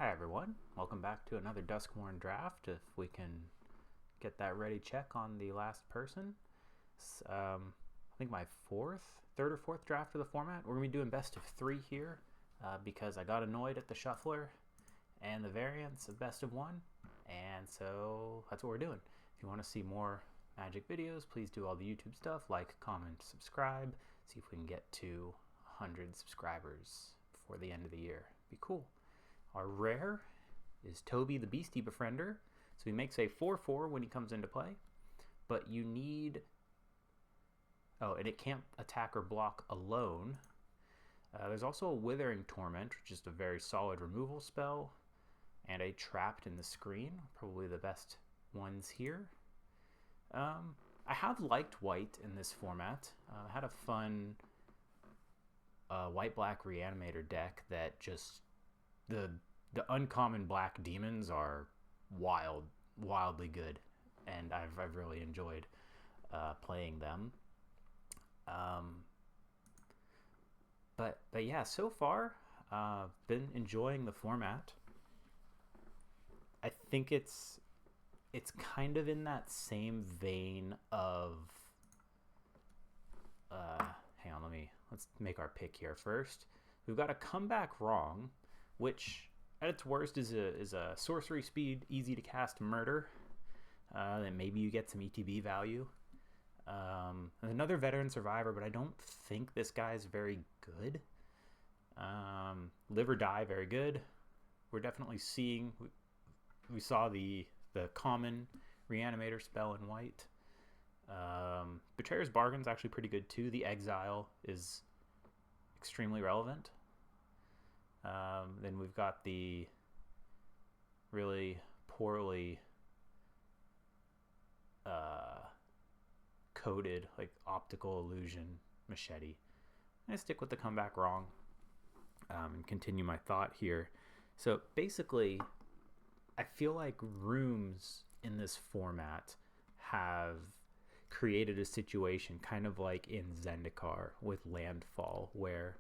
Hi everyone, welcome back to another Duskmourn draft. If we can get that ready check on the last person. I think my third or fourth draft of the format. We're going to be doing best of 3 here because I got annoyed at the shuffler and the variance of best of 1, and so that's what we're doing. If you want to see more Magic videos, please do all the YouTube stuff, like, comment, subscribe, see if we can get to 100 subscribers before the end of the year. Be cool. Our rare is Toby the Beastie Befriender. So he makes a 4/4 when he comes into play. But you need... Oh, and it can't attack or block alone. There's also a Withering Torment, which is a very solid removal spell. And a Trapped in the Screen, probably the best ones here. I have liked white in this format. I had a fun white-black Reanimator deck that just... The uncommon black demons are wildly good, and I've really enjoyed playing them. But yeah, so far been enjoying the format. I think it's kind of in that same vein of hang on, let's make our pick here first. We've got a Comeback Wrong, which at its worst is a sorcery speed, easy to cast murder. Then maybe you get some ETB value. Another veteran survivor, but I don't think this guy's very good. Live or Die, very good. We're definitely seeing. We saw the common Reanimator spell in white. Betrayer's Bargain's actually pretty good too. The Exile is extremely relevant. Then we've got the really poorly coded, like, Optical Illusion Machete. I'm going to stick with the Comeback Wrong and continue my thought here. So basically, I feel like rooms in this format have created a situation kind of like in Zendikar with Landfall, where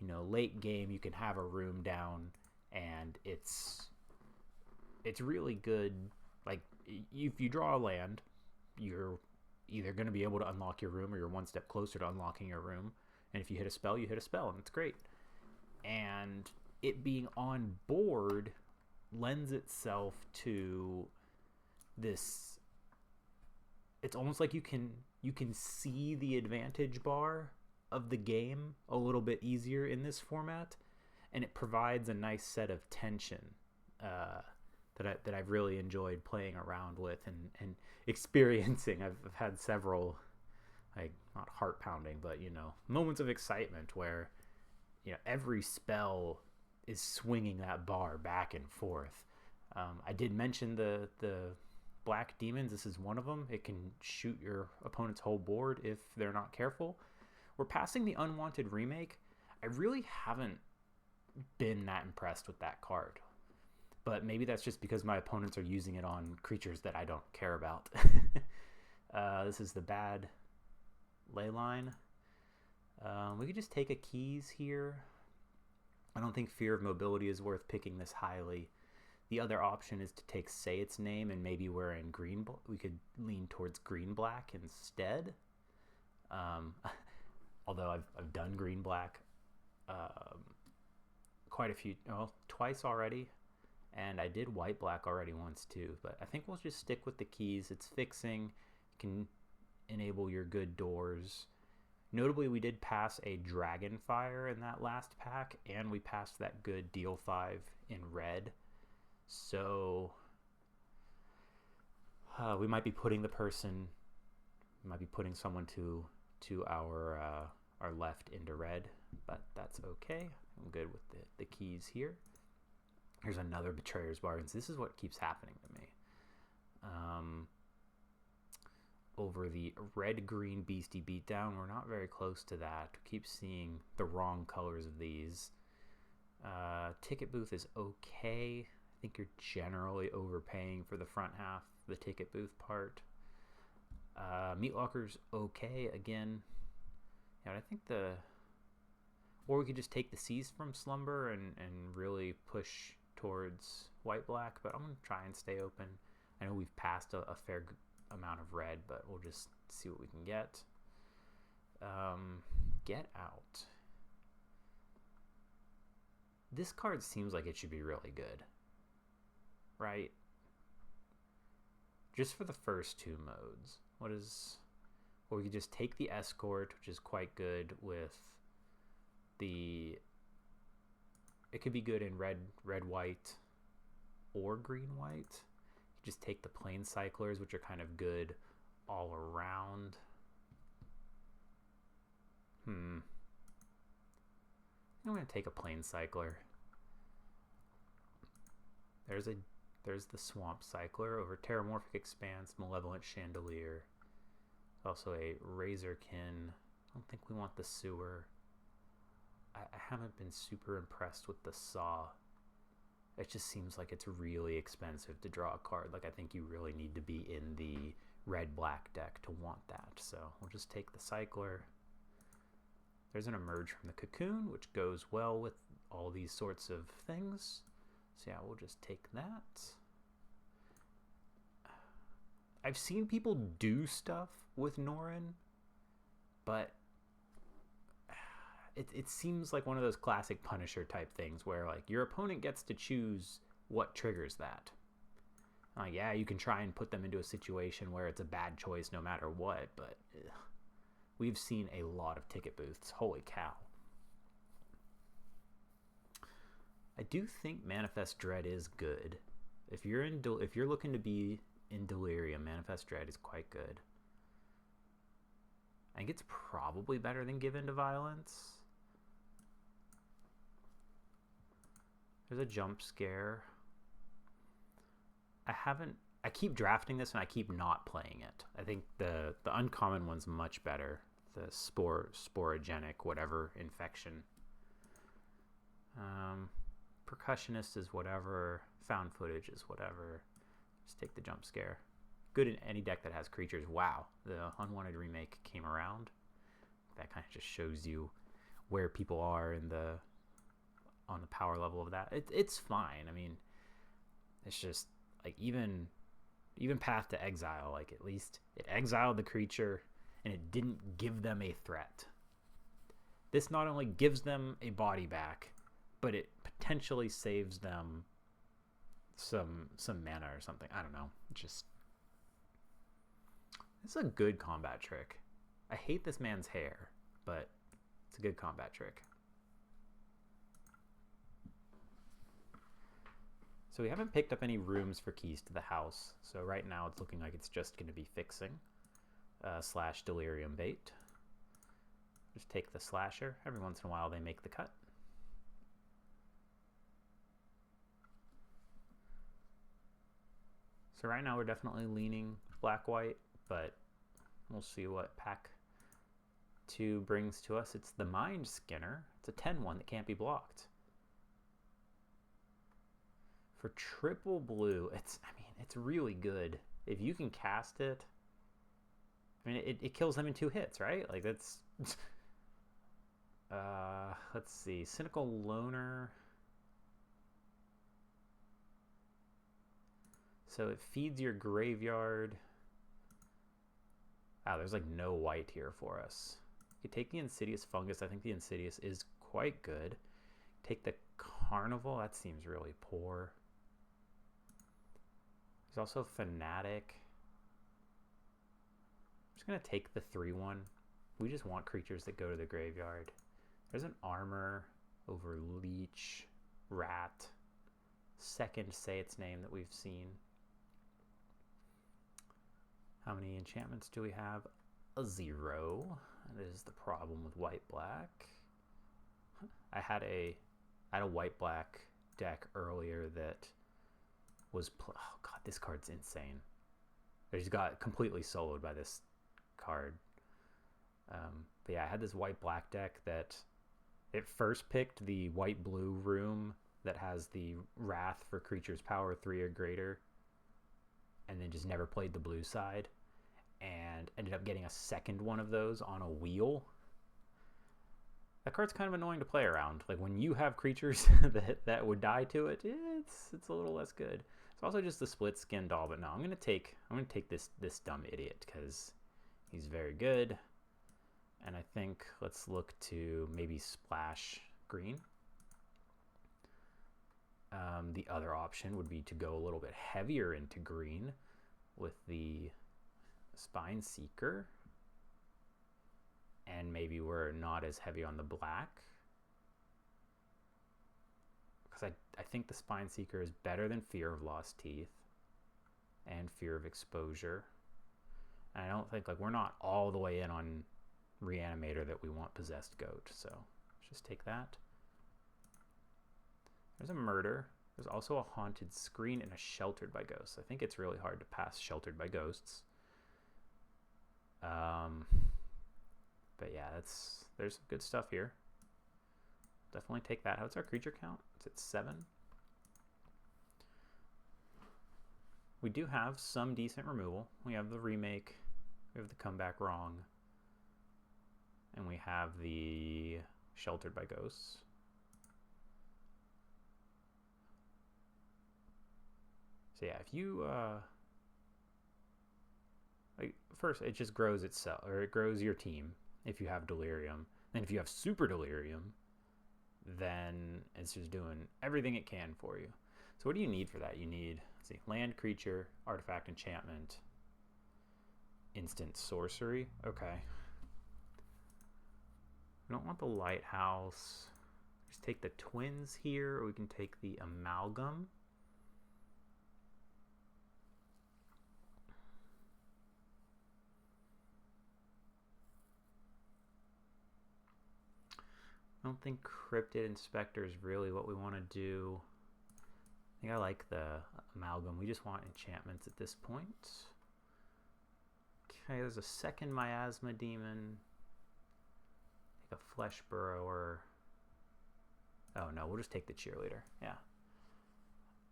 late game you can have a room down and it's really good. Like, if you draw a land, you're either going to be able to unlock your room or you're one step closer to unlocking your room. And if you hit a spell, you hit a spell, and it's great. And it being on board lends itself to this. It's almost like you can see the advantage bar of the game a little bit easier in this format, and it provides a nice set of tension that I've really enjoyed playing around with and experiencing. I've had several, like, not heart pounding, but moments of excitement where every spell is swinging that bar back and forth. I did mention the black demons. This is one of them. It can shoot your opponent's whole board if they're not careful. We're passing the Unwanted Remake. I really haven't been that impressed with that card. But maybe that's just because my opponents are using it on creatures that I don't care about. This is the bad Leyline. We could just take a Keys here. I don't think Fear of Mobility is worth picking this highly. The other option is to take Say Its Name, and maybe we're in green. We could lean towards green-black instead. Although I've done green-black quite a few, twice already, and I did white-black already once too. But I think we'll just stick with the Keys. It's fixing. You can enable your good doors. Notably, we did pass a Dragonfire in that last pack, and we passed that good Deal 5 in red. So we might be putting someone to our left into red, but that's okay. I'm good with the Keys here. Here's another Betrayer's Bargains. This is what keeps happening to me. Over the red-green Beastie Beatdown, we're not very close to that. We keep seeing the wrong colors of these. Ticket Booth is okay. I think you're generally overpaying for the front half, the Ticket Booth part. Meat Locker's okay. Again, yeah, I think or we could just take the Seize from Slumber and really push towards white-black, but I'm going to try and stay open. I know we've passed a fair amount of red, but we'll just see what we can get. Get out. This card seems like it should be really good, right? Just for the first two modes. Or we could just take the Escort, which is quite good with the... It could be good in red, white, or green, white. You just take the Plane Cyclers, which are kind of good all around. I'm going to take a Plane Cycler. There's the Swamp Cycler over Terramorphic Expanse, Malevolent Chandelier. Also a Razorkin. I don't think we want the Sewer. I haven't been super impressed with the Saw. It just seems like it's really expensive to draw a card. Like, I think you really need to be in the red-black deck to want that. So we'll just take the Cycler. There's an Emerge from the Cocoon, which goes well with all these sorts of things. So yeah, we'll just take that. I've seen people do stuff with Norin, but it seems like one of those classic Punisher type things where like your opponent gets to choose what triggers that. Like, yeah, you can try and put them into a situation where it's a bad choice no matter what, but we've seen a lot of ticket booths. Holy cow. I do think Manifest Dread is good. If you're looking to be in Delirium, Manifest Dread is quite good. I think it's probably better than Give In to Violence. There's a Jump Scare. I keep drafting this and I keep not playing it. I think the uncommon one's much better. The sporogenic, whatever, infection. Percussionist is whatever. Found Footage is whatever. Just take the Jump Scare. Good in any deck that has creatures. Wow, the Unwanted Remake came around. That kind of just shows you where people are on the power level of that. It's fine. I mean, it's just like even Path to Exile, like at least it exiled the creature and it didn't give them a threat. This not only gives them a body back, but it potentially saves them some mana or something. I don't know. It's a good combat trick. I hate this man's hair, but it's a good combat trick. So we haven't picked up any rooms for Keys to the House. So right now it's looking like it's just going to be fixing / Delirium Bait. Just take the Slasher. Every once in a while they make the cut. So right now we're definitely leaning black-white, but we'll see what pack 2 brings to us. It's the Mind Skinner. It's a 10-1 that can't be blocked. For triple blue, it's really good. If you can cast it, I mean, it kills them in 2 hits, right? Like, that's... let's see. Cynical Loner. So it feeds your graveyard. There's like no white here for us. You could take the Insidious Fungus. I think the Insidious is quite good. Take the Carnival. That seems really poor. There's also Fanatic. I'm just going to take the 3-1. We just want creatures that go to the graveyard. There's an Armor over Leech, Rat. Second Say Its Name that we've seen. How many enchantments do we have? A 0. That is the problem with white-black. I had a white-black deck earlier that was... oh god, this card's insane. I just got completely soloed by this card. But yeah, I had this white-black deck that it first picked the white-blue room that has the Wrath for creatures power 3 or greater, and then just never played the blue side, and ended up getting a second one of those on a wheel. that card's kind of annoying to play around. Like when you have creatures that would die to it, it's a little less good. It's also just the split skin doll, but no, I'm gonna take this dumb idiot because he's very good. And I think let's look to maybe splash green. The other option would be to go a little bit heavier into green with the Spine Seeker. And maybe we're not as heavy on the black. Because I think the Spine Seeker is better than Fear of Lost Teeth and Fear of Exposure. And I don't think, like, we're not all the way in on Reanimator that we want Possessed Goat. So let's just take that. There's a Murder. There's also a Haunted Screen and a Sheltered by Ghosts. I think it's really hard to pass Sheltered by Ghosts. But yeah, there's some good stuff here. Definitely take that. What's our creature count? It's at 7. We do have some decent removal. We have the Remake. We have the Comeback Wrong. And we have the Sheltered by Ghosts. So yeah, if you like, first it just grows itself, or it grows your team if you have Delirium. And if you have Super Delirium, then it's just doing everything it can for you. So what do you need for that? You need, let's see, land, creature, artifact, enchantment, instant sorcery. Okay. We don't want the Lighthouse. Just take the Twins here, or we can take the Amalgam. I don't think Cryptid Inspector is really what we want to do. I think I like the Amalgam. We just want enchantments at this point. Okay, there's a second Miasma Demon. Take a Flesh Burrower. Oh no, we'll just take the Cheerleader. Yeah.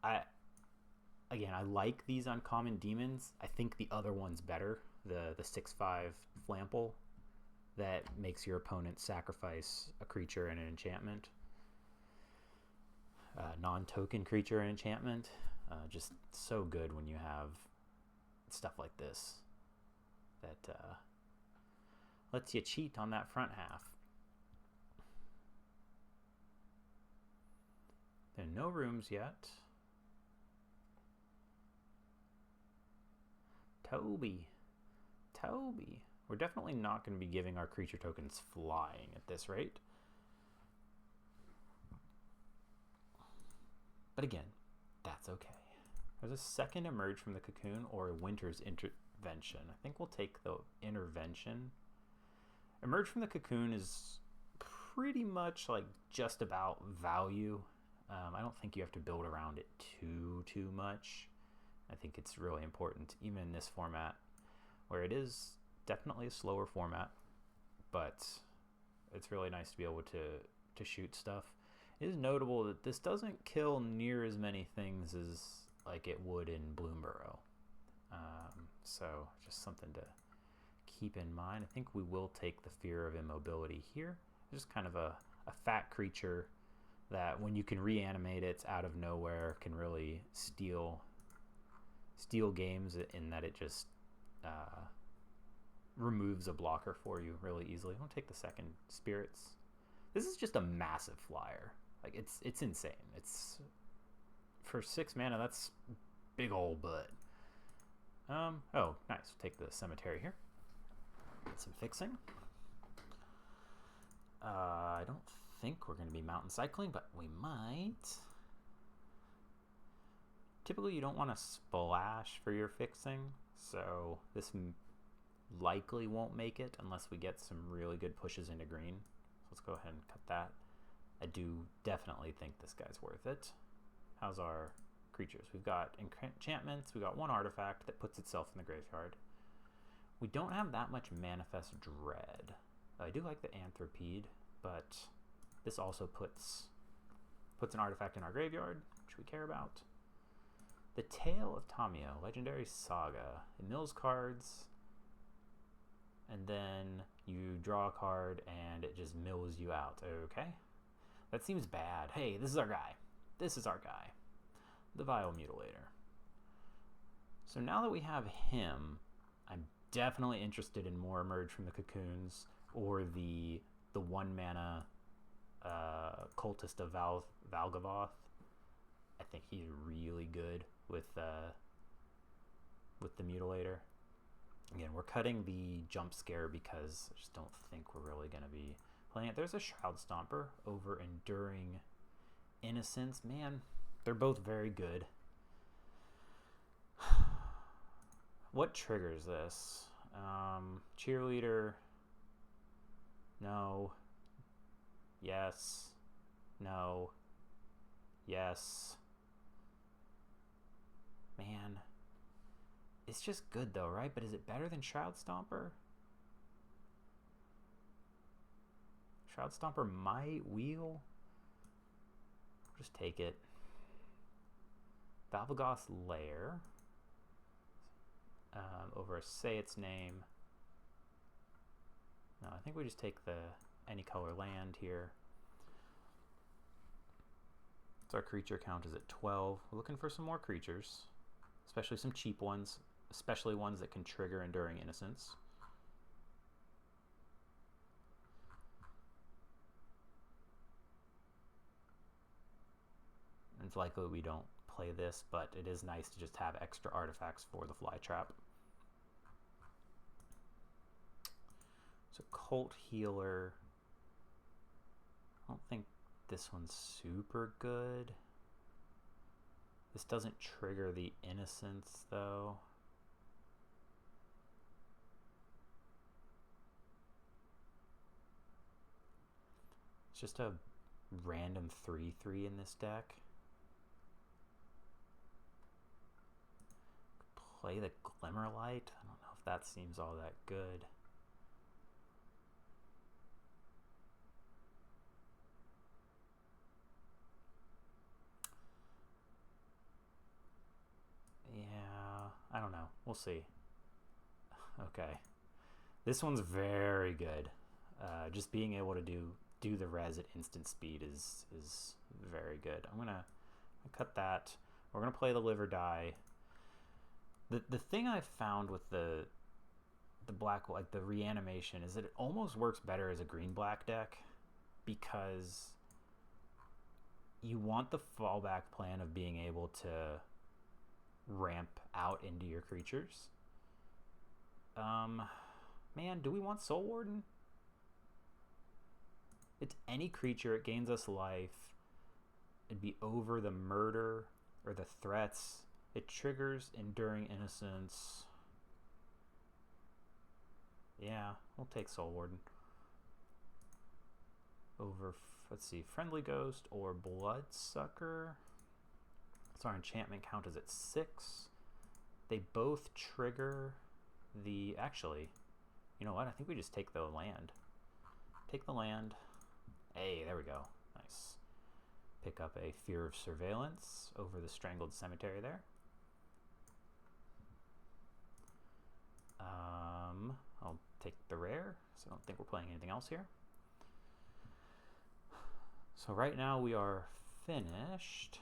I like these uncommon demons. I think the other one's better. The 6/5 Flample that makes your opponent sacrifice a creature and an enchantment. Non-token creature and enchantment. Just so good when you have stuff like this that lets you cheat on that front half. There are no rooms yet. Toby. We're definitely not going to be giving our creature tokens flying at this rate. But again, that's okay. There's a second Emerge from the Cocoon or a Winter's Intervention. I think we'll take the Intervention. Emerge from the Cocoon is pretty much like just about value. I don't think you have to build around it too much. I think it's really important, even in this format, where it is definitely a slower format, but it's really nice to be able to shoot stuff. It is notable that this doesn't kill near as many things as like it would in Bloomburrow. So just something to keep in mind. I think we will take the Fear of Immobility here. Just kind of a fat creature that when you can reanimate it out of nowhere can really steal games, in that it just removes a blocker for you really easily. I'll take the second Spirits. This is just a massive flyer. Like it's insane. It's for 6 mana. That's big old butt. Oh, nice. Take the Cemetery here. Get some fixing. I don't think we're going to be mountain cycling, but we might. Typically, you don't want to splash for your fixing, so this likely won't make it unless we get some really good pushes into green. So let's go ahead and cut that. I do definitely think this guy's worth it. How's our creatures? We've got enchantments. We've got one artifact that puts itself in the graveyard. We don't have that much Manifest Dread. I do like the Anthropede, but this also puts an artifact in our graveyard, which we care about. The Tale of Tamio, Legendary Saga. It mills cards, and then You draw a card and it just mills you out. Okay. That seems bad. Hey, this is our guy. This is our guy. The Vile Mutilator. So now that we have him, I'm definitely interested in more Emerge from the Cocoons or the 1-mana Cultist of Valgavoth. I think he's really good with the Mutilator. Again, we're cutting the jump scare because I just don't think we're really going to be playing it. There's a Shroud Stomper over Enduring Innocence. Man, they're both very good. What triggers this? Cheerleader. No. Yes. No. Yes. Man. It's just good though, right? But is it better than Shroud Stomper? Shroud Stomper might wheel. Just take it. Valvagoth's Lair. Over Say Its Name. No, I think we just take the any color land here. So our creature count is at 12. We're looking for some more creatures, especially some cheap ones, especially ones that can trigger Enduring Innocence. It's likely we don't play this, but it is nice to just have extra artifacts for the Fly Trap. So Cult Healer. I don't think this one's super good. This doesn't trigger the Innocence though. It's just a random 3/3 in this deck. Play the Glimmerlight. I don't know if that seems all that good. Yeah, I don't know. We'll see. Okay. This one's very good. Just being able to do the res at instant speed is very good. I'm gonna cut that. We're gonna play the Live or Die. The thing I've found with the black, like the reanimation, is that it almost works better as a green-black deck because you want the fallback plan of being able to ramp out into your creatures. Man, do we want Soul Warden? It's any creature, it gains us life. It'd be over the murder or the threats. It triggers Enduring Innocence. Yeah, we'll take Soul Warden. Over, let's see, Friendly Ghost or Bloodsucker. So our enchantment count is at 6. They both trigger the... Actually, you know what? I think we just take the land. Take the land. Hey, there we go. Nice. Pick up a Fear of Surveillance over the Strangled Cemetery there. I'll take the rare, so I don't think we're playing anything else here. So right now we are finished.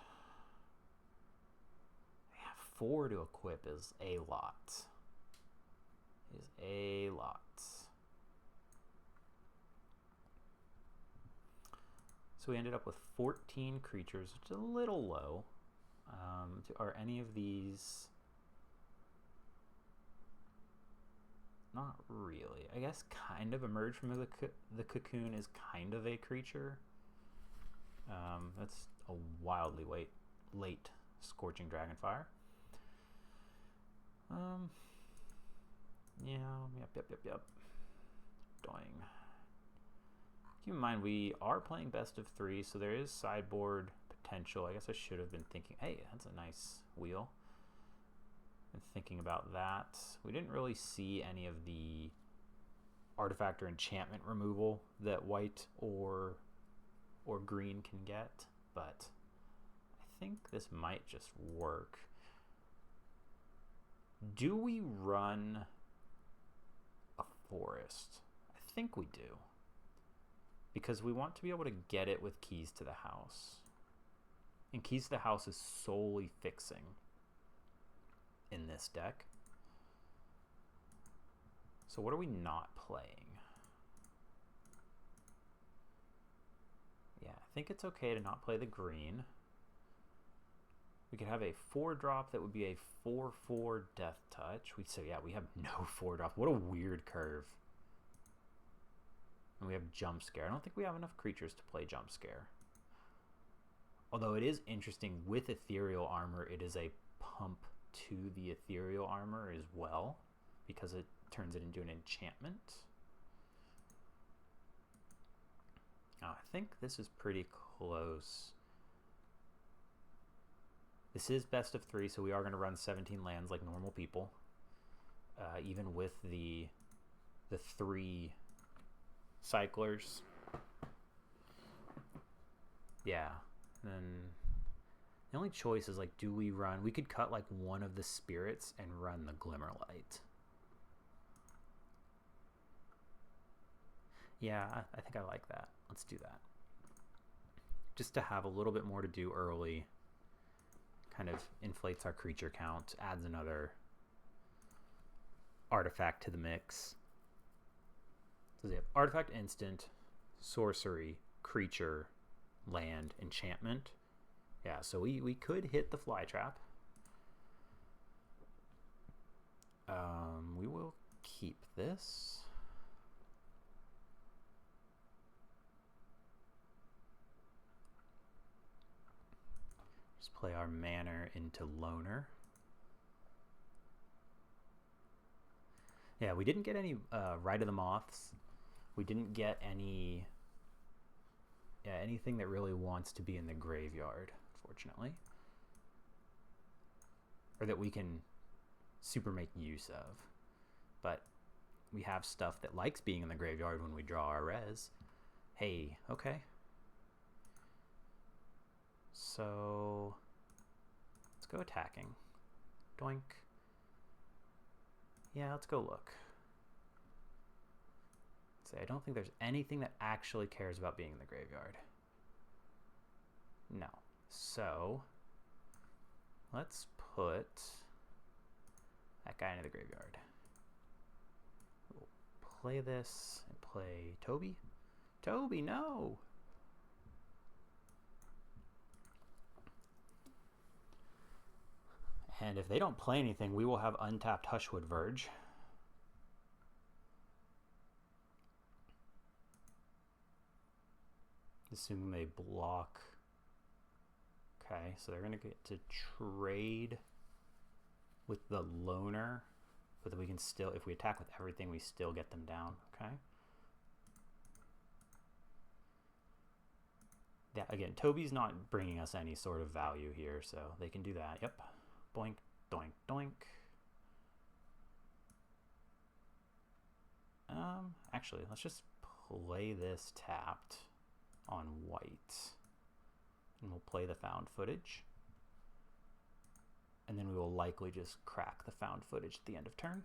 Yeah, 4 to equip is a lot. Is a lot. So we ended up with 14 creatures, which is a little low. Are any of these... Not really. I guess kind of Emerge from the Cocoon is kind of a creature. That's a wildly late Scorching Dragonfire. Yeah, yep. Doing. Keep in mind we are playing best of 3, so there is sideboard potential. I guess I should have been thinking, hey, that's a nice wheel. Been thinking about that. We didn't really see any of the artifact or enchantment removal that white or green can get, but I think this might just work. Do we run a forest? I think we do. Because we want to be able to get it with Keys to the House. And Keys to the House is solely fixing in this deck. So what are we not playing? Yeah, I think it's okay to not play the green. We could have a 4-drop that would be a 4/4 Death Touch. So yeah, we have no 4-drop. What a weird curve. And we have Jump Scare. I don't think we have enough creatures to play Jump Scare. Although it is interesting, with Ethereal Armor, it is a pump to the Ethereal Armor as well, because it turns it into an enchantment. Oh, I think this is pretty close. This is best of 3, so we are going to run 17 lands like normal people, even with the 3 cyclers. Yeah, then the only choice is, like, do we run... We could cut, like, one of the spirits and run the Glimmerlight. Yeah, I think I like that. Let's do that. Just to have a little bit more to do early. Kind of inflates our creature count, adds another artifact to the mix. So they have artifact, instant, sorcery, creature, land, enchantment. Yeah, so we could hit the fly trap. We will keep this. Just play our Manor into Loner. Yeah, we didn't get any Rite of the Moths. We didn't get any... Yeah, anything that really wants to be in the graveyard, fortunately. Or that we can super make use of. But we have stuff that likes being in the graveyard when we draw our res. Hey, okay. So let's go attacking. Doink. Yeah, let's go look. Say, I don't think there's anything that actually cares about being in the graveyard. No. So let's put that guy into the graveyard. We'll play this and play Toby. Toby, no! And if they don't play anything, we will have untapped Hushwood Verge. Assuming they block. Okay, so they're going to get to trade with the Loner, but then we can still, if we attack with everything, we still get them down. Okay. Yeah, again, Toby's not bringing us any sort of value here, so they can do that. Yep. Boink, doink, doink. Actually, let's just play this tapped on white. And we'll play the found footage. And then we will likely just crack the found footage at the end of turn.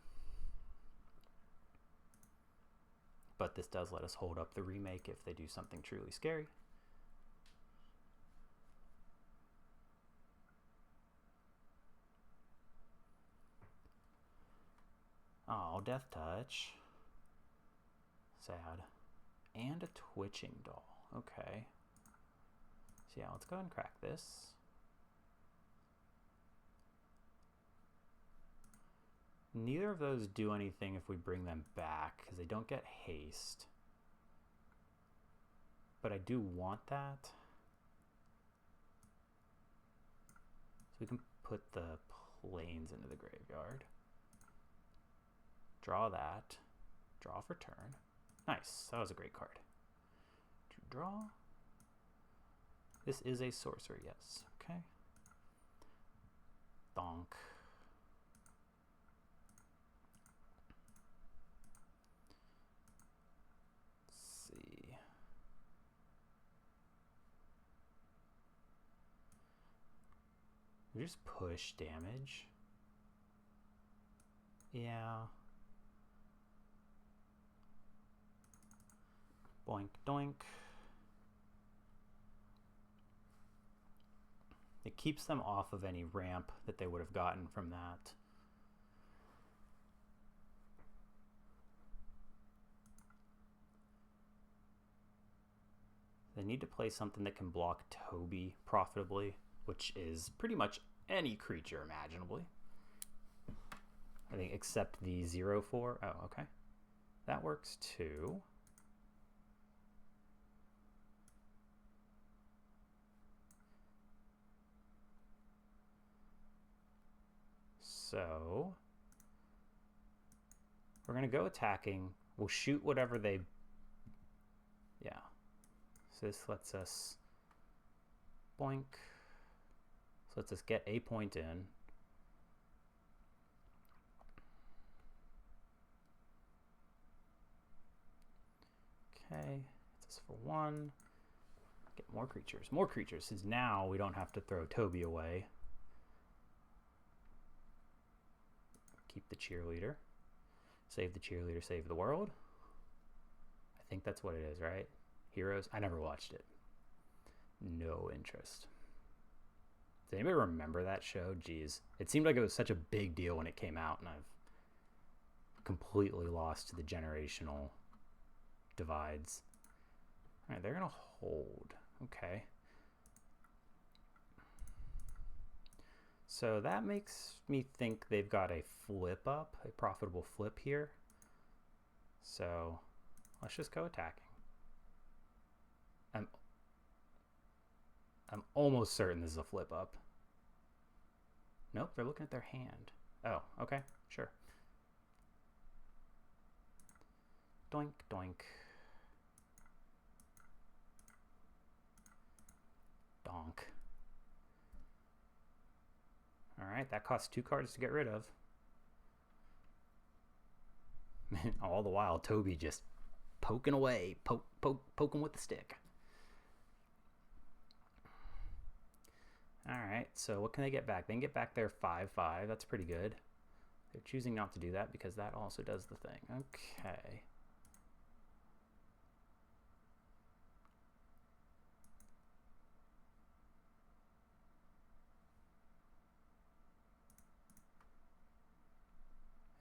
But this does let us hold up the remake if they do something truly scary. Oh, Death Touch. Sad. And a Twitching Doll. Okay. So yeah, let's go ahead and crack this. Neither of those do anything if we bring them back, because they don't get haste. But I do want that. So we can put the planes into the graveyard. Draw that. Draw for turn. Nice. That was a great card. Draw. This is a sorcery, yes. Okay. Donk. Let's see. We just push damage. Yeah. Boink, doink. It keeps them off of any ramp that they would have gotten from that. They need to play something that can block Toby profitably, which is pretty much any creature imaginably. I think except the 0/4. Oh, okay. That works too. So we're going to go attacking. We'll shoot whatever they... Yeah. So this lets us... Boink. So lets us get a point in. Okay. It's us for 1. Get more creatures. More creatures, since now we don't have to throw Toby away. Keep the cheerleader. Save the cheerleader, save the world. I think that's what it is, right? Heroes? I never watched it. No interest. Does anybody remember that show? Jeez. It seemed like it was such a big deal when it came out, and I've completely lost to the generational divides. Alright, they're going to hold. Okay. So that makes me think they've got a flip up, a profitable flip here. So let's just go attacking. I'm almost certain this is a flip up. Nope, they're looking at their hand. Oh, okay, sure. Doink, doink. Donk. Alright, that costs 2 cards to get rid of. All the while, Toby just poking away, poking with the stick. Alright, so what can they get back? They can get back their 5/5. That's pretty good. They're choosing not to do that because that also does the thing. Okay.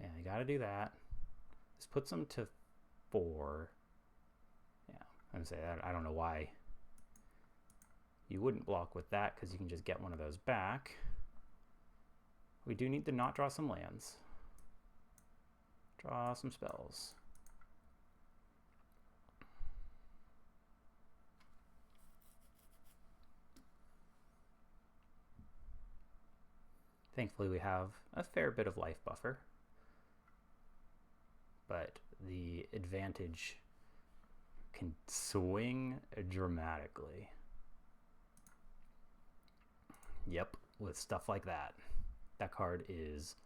Yeah, you gotta do that. This puts them to 4. Yeah, I'm gonna say that. I don't know why you wouldn't block with that, because you can just get one of those back. We do need to not draw some lands. Draw some spells. Thankfully we have a fair bit of life buffer, but the advantage can swing dramatically. Yep, with stuff like that. That card is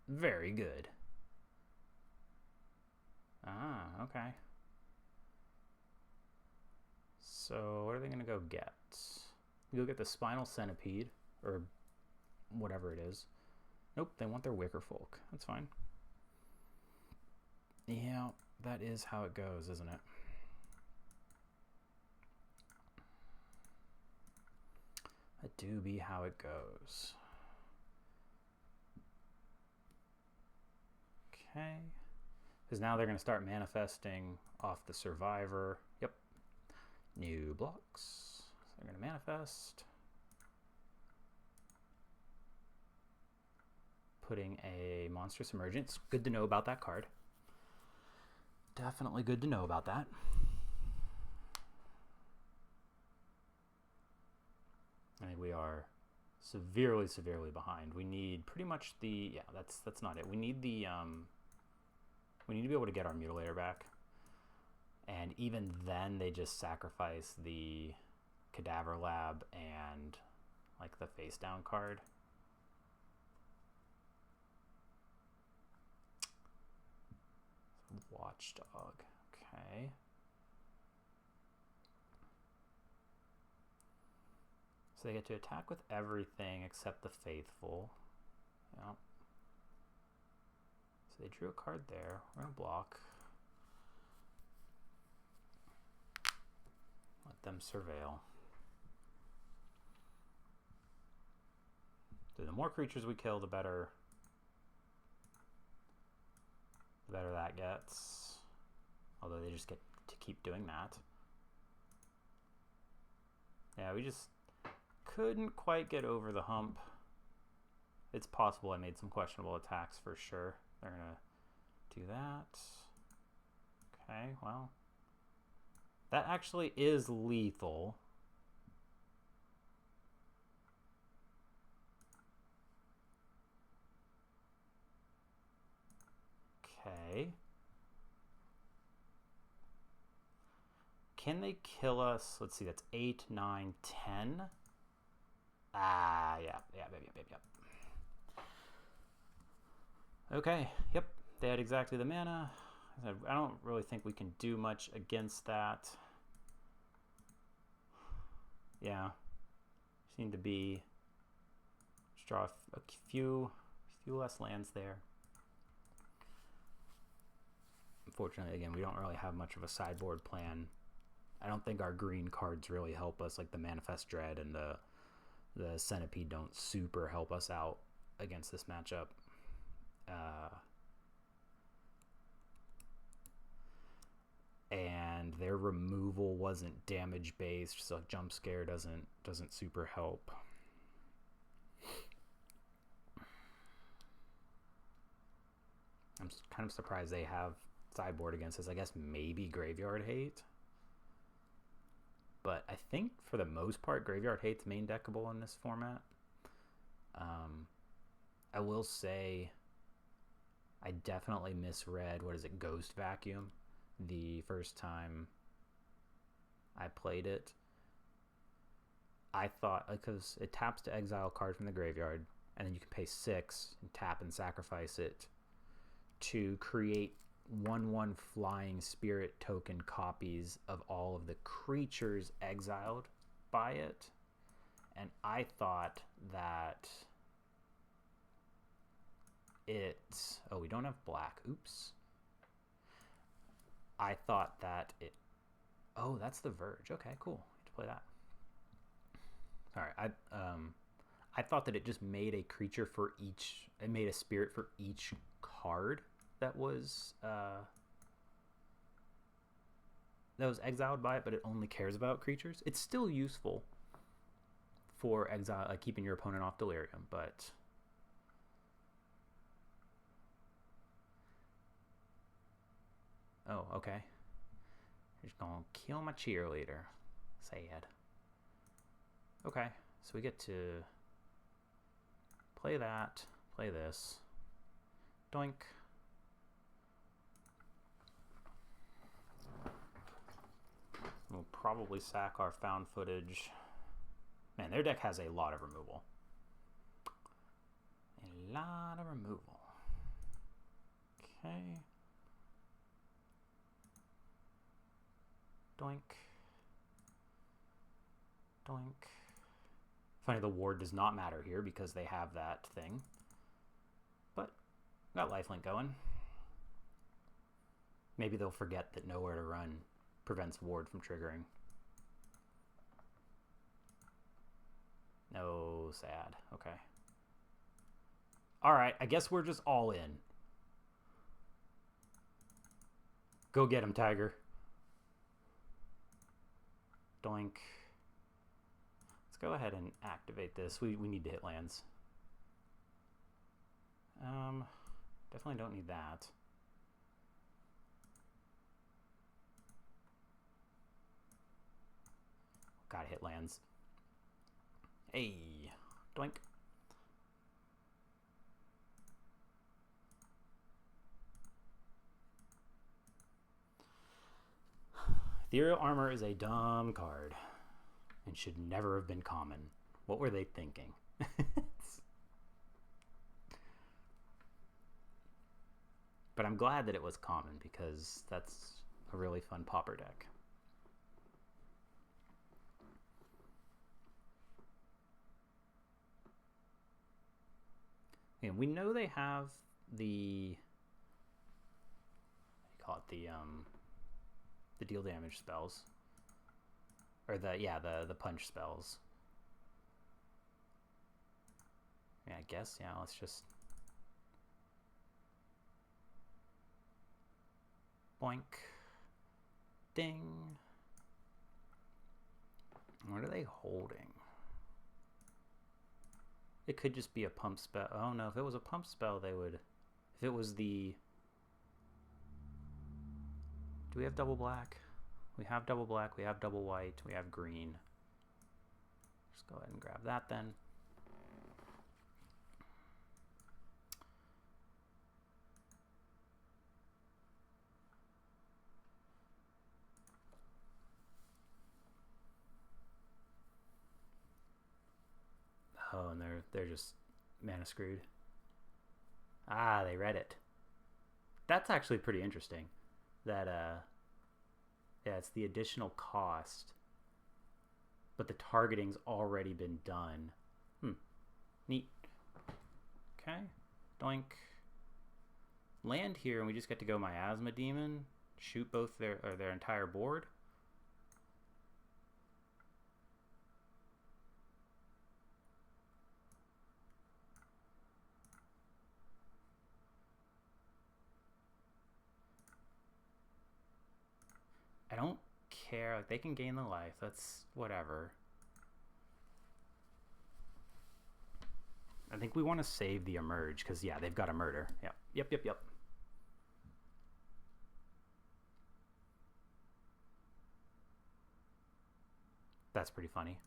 very good. Ah, okay. So what are they going to go get? Go get the Spinal Centipede, or whatever it is. Nope, they want their Wicker Folk. That's fine. Yeah, that is how it goes, isn't it? That do be how it goes. Okay. Because now they're going to start manifesting off the Survivor. Yep. New blocks. So they're going to manifest. Putting a Monstrous Emergence. Good to know about that card. Definitely good to know about that. I think we are severely behind. We need pretty much the... Yeah, that's not it. We need the... we need to be able to get our Mutilator back. And even then, they just sacrifice the Cadaver Lab and, like, the face down card. Watchdog. Okay. So they get to attack with everything except the Faithful. Yep. So they drew a card there. We're going to block. Let them surveil. So the more creatures we kill, the better that gets. Although they just get to keep doing that. Yeah, we just couldn't quite get over the hump. It's possible I made some questionable attacks for sure. They're gonna do that. Okay, well. That actually is lethal. Okay. Can they kill us? Let's see, that's 8, 9, 10. Ah, yeah. Okay, yep. They had exactly the mana. I don't really think we can do much against that. Yeah. Just need to be... Just draw a few less lands there. Unfortunately, again, we don't really have much of a sideboard plan. I don't think our green cards really help us, like the Manifest Dread and the Centipede don't super help us out against this matchup. And their removal wasn't damage based, so Jump Scare doesn't super help. I'm kind of surprised they have sideboard against us. I guess maybe Graveyard Hate. But I think for the most part, Graveyard Hate's main deckable in this format. I will say I definitely misread, Ghost Vacuum, the first time I played it. I thought, because it taps to exile a card from the graveyard, and then you can pay 6 and tap and sacrifice it to create 1/1 flying spirit token copies of all of the creatures exiled by it. And I thought that oh, we don't have black. Oops. I thought that oh, that's the Verge. Okay, cool. I get to play that. All right. I thought that it just made a creature for each. It made a spirit for each card that was exiled by it, but it only cares about creatures. It's still useful for exile, like keeping your opponent off Delirium, but oh, okay. You're just gonna kill my cheerleader. Sad. Okay, so we get to play that, play this. Doink. We'll probably sack our found footage. Man, their deck has a lot of removal. A lot of removal. Okay. Doink. Doink. Funny, the ward does not matter here because they have that thing. But got lifelink going. Maybe they'll forget that Nowhere to Run prevents ward from triggering. No, sad. Okay. Alright, I guess we're just all in. Go get him, Tiger. Doink. Let's go ahead and activate this. We need to hit lands. Definitely don't need that. Gotta hit lands. Hey, doink. Ethereal Armor is a dumb card and should never have been common. What were they thinking? But I'm glad that it was common because that's a really fun popper deck. And we know they have the, what do you call it, the deal damage spells. Or the punch spells. Yeah, I guess, yeah, let's just boink. Ding. What are they holding? It could just be a pump spell. Oh no, if it was a pump spell, they would... If it was the... Do we have double black? We have double black, we have double white, we have green. Just go ahead and grab that then. Oh, and they're just mana screwed. Ah, they read it. That's actually pretty interesting. That yeah, it's the additional cost, but the targeting's already been done. Neat. Okay, doink. Land here, and we just get to go Miasma Demon, shoot both their entire board. I don't care. Like, they can gain the life. That's whatever. I think we want to save the emerge because, yeah, they've got a murder. Yep. That's pretty funny.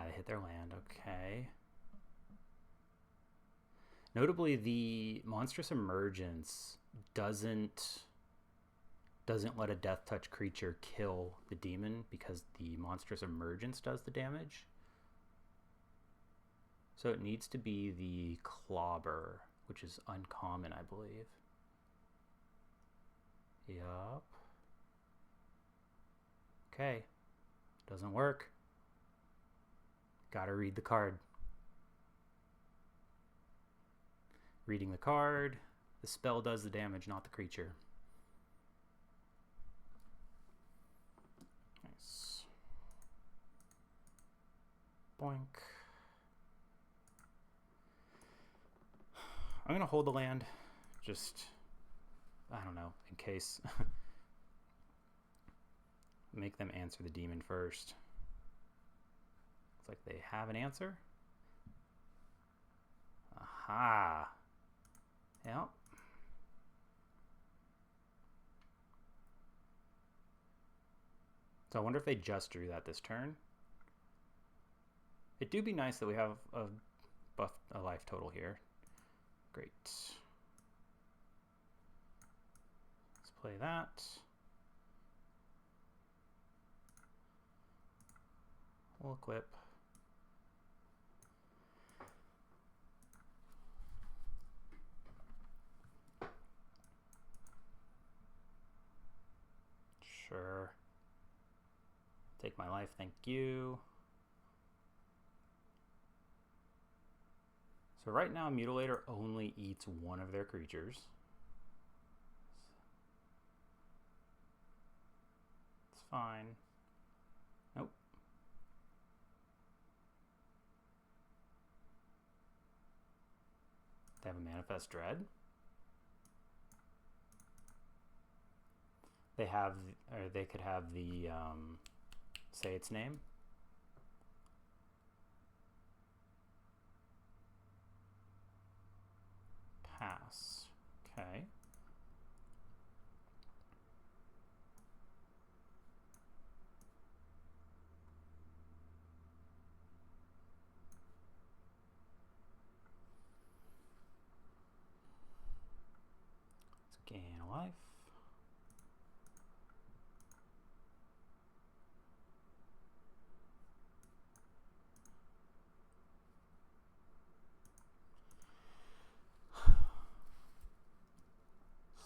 They hit their land. Okay. Notably, the Monstrous Emergence doesn't let a Death Touch creature kill the demon because the Monstrous Emergence does the damage. So it needs to be the Clobber, which is uncommon, I believe. Yup. Okay. Doesn't work. Gotta read the card. Reading the card. The spell does the damage, not the creature. Nice. Boink. I'm gonna hold the land. Just, I don't know, in case. Make them answer the demon first. Looks like they have an answer. Aha. Yep. So I wonder if they just drew that this turn. It do be nice that we have a life total here. Great. Let's play that. We'll equip. Sure. Take my life, thank you. So right now, Mutilator only eats one of their creatures. It's fine. Nope. They have a Manifest Dread. They have, or they could have the, say its name. Pass. Okay. Let's gain a life.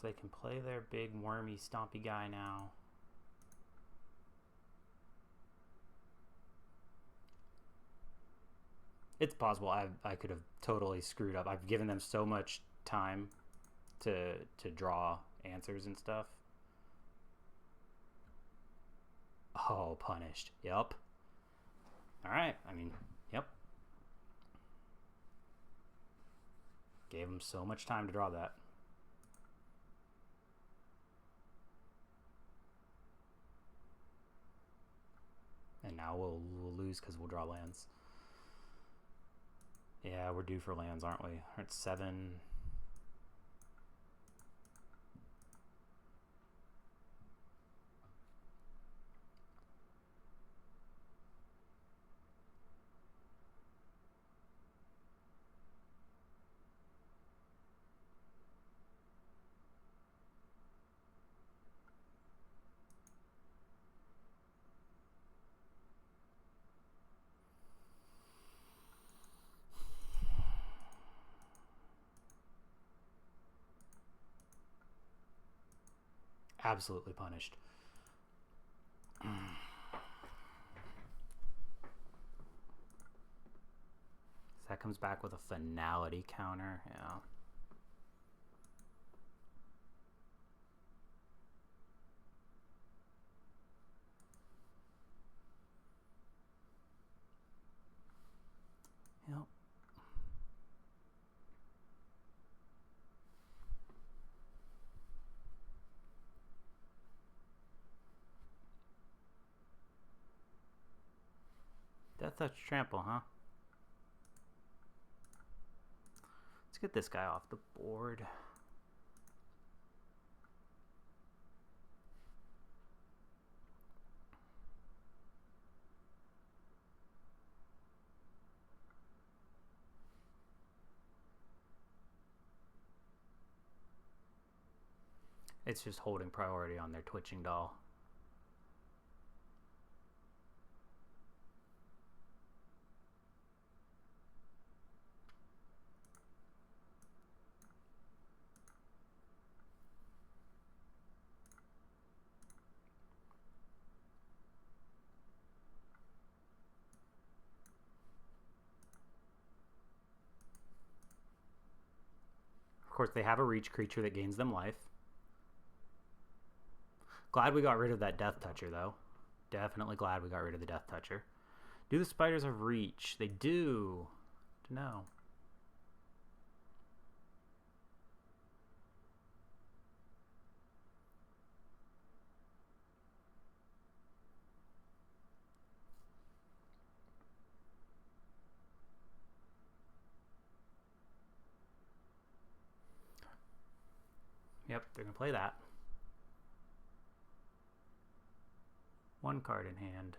So they can play their big wormy stompy guy now. It's possible I could have totally screwed up. I've given them so much time to draw answers and stuff. Oh, punished. Yep. All right. I mean, yep. Gave them so much time to draw that. And now we'll lose because we'll draw lands. Yeah, we're due for lands, aren't we? We're at 7. Absolutely punished. So that comes back with a finality counter. Yeah. Yep. Death Touch Trample, huh? Let's get this guy off the board. It's just holding priority on their twitching doll. Of course, they have a reach creature that gains them life. Glad we got rid of that Death Toucher, though. Definitely glad we got rid of the Death Toucher. Do the spiders have reach? They do. No. Yep, they're going to play that. One card in hand.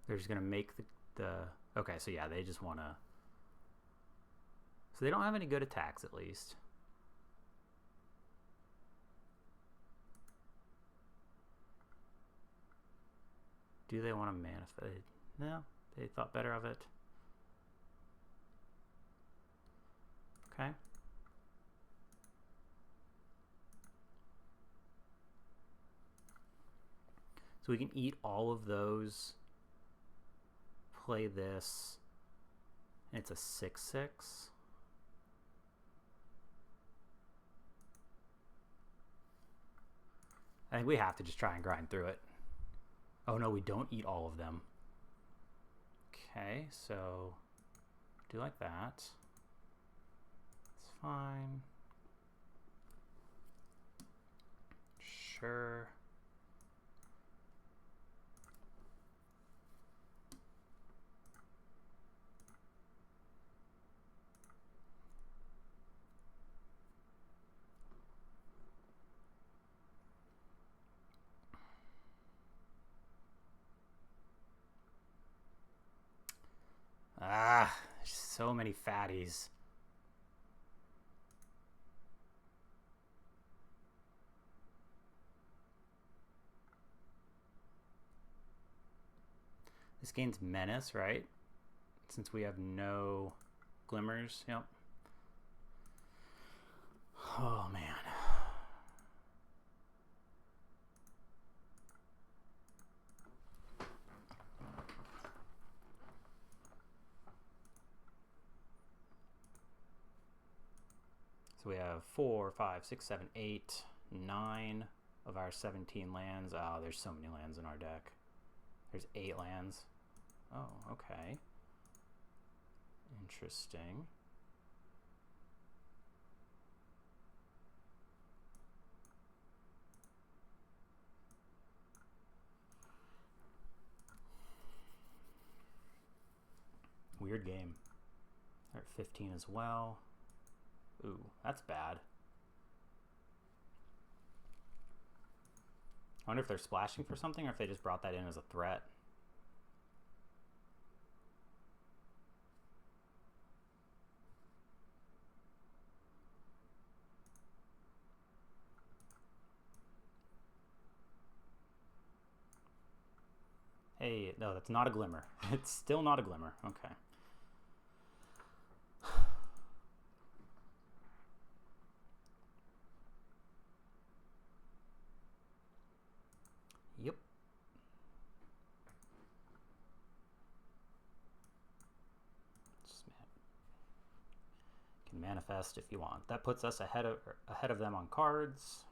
They're just going to make the... Okay, so yeah, they just want to... So they don't have any good attacks, at least. Do they want to manifest? No, they thought better of it. Okay. So we can eat all of those, play this, and it's a 6/6. I think we have to just try and grind through it. Oh no, we don't eat all of them. Okay, so do like that. It's fine. Sure. Ah, there's so many fatties. This gains menace, right? Since we have no glimmers. Yep. Oh, man. So we have 4, 5, 6, 7, 8, 9 of our 17 lands. Oh, there's so many lands in our deck. There's 8 lands. Oh, okay. Interesting. Weird game. They're at 15 as well. Ooh, that's bad. I wonder if they're splashing for something or if they just brought that in as a threat. Hey, no, that's not a glimmer. It's still not a glimmer. Okay. Yep. Can manifest if you want. That puts us ahead of them on cards.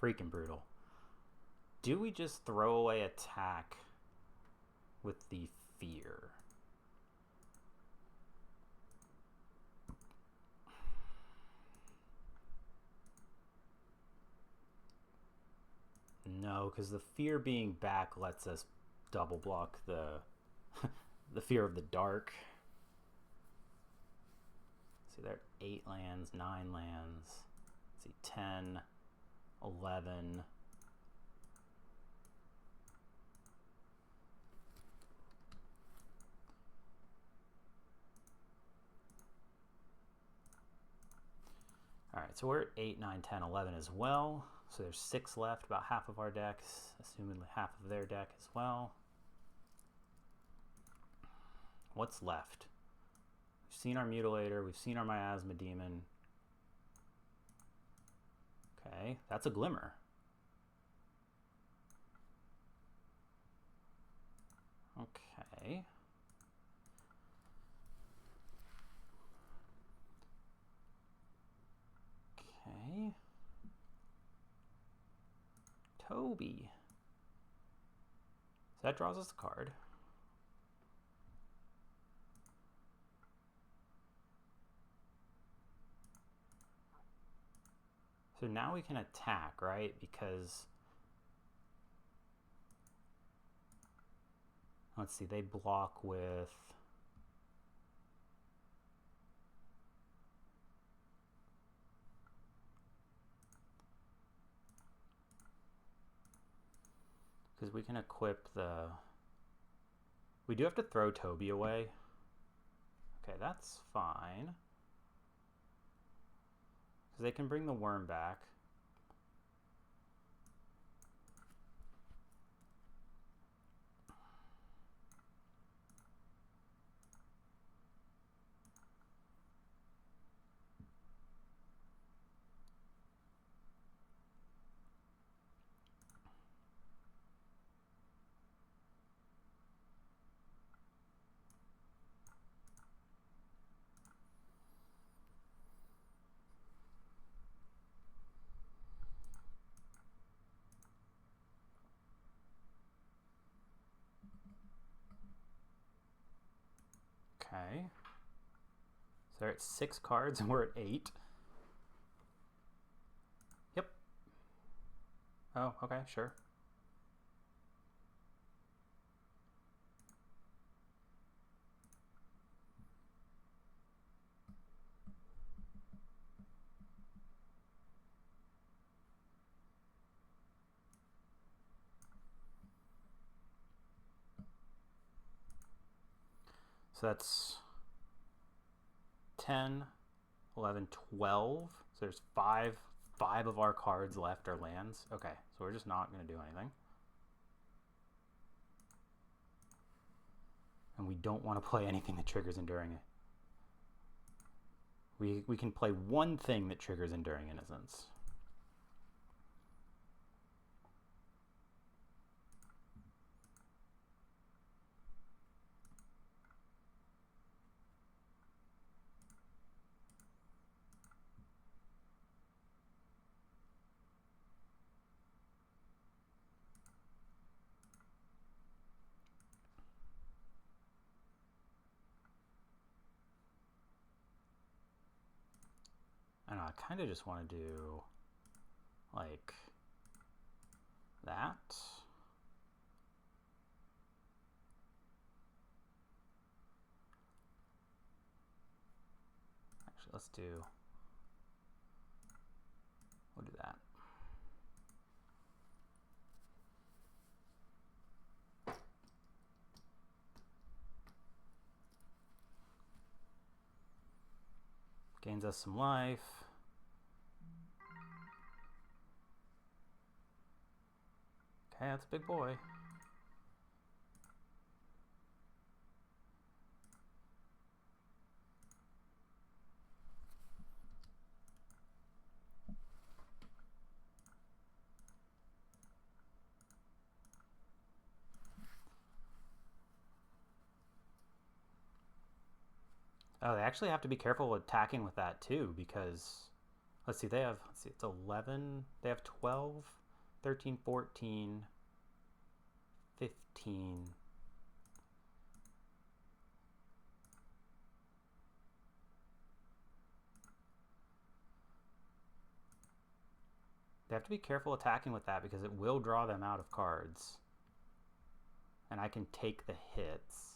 Freaking brutal. Do we just throw away attack with the fear? No, because the fear being back lets us double block the the fear of the dark. See, there are 8 lands, 9 lands. Let's see, 10, 11. All right, so we're at 8, 9, 10, 11 as well. So there's 6 left, about half of our decks, assumingly half of their deck as well. What's left? We've seen our Mutilator, we've seen our Miasma Demon. Okay, that's a Glimmer. Okay. Okay. Toby. So that draws us a card. So now we can attack, right? Because, let's see, they block with... Because we can equip the... We do have to throw Toby away. Okay, that's fine. Because they can bring the worm back. Okay. So they're at 6 cards and we're at 8. Yep. Oh, okay, sure. So that's 10, 11, 12. So there's 5 of our cards left are lands. Okay, so we're just not going to do anything. And we don't want to play anything that triggers Enduring. We can play one thing that triggers Enduring Innocence. I don't know, I kind of just want to do like that. Actually, we'll do that. Gains us some life. Okay, that's a big boy. Oh, they actually have to be careful attacking with that too, because let's see, it's 11, they have 12, 13, 14, 15. They have to be careful attacking with that because it will draw them out of cards. And I can take the hits.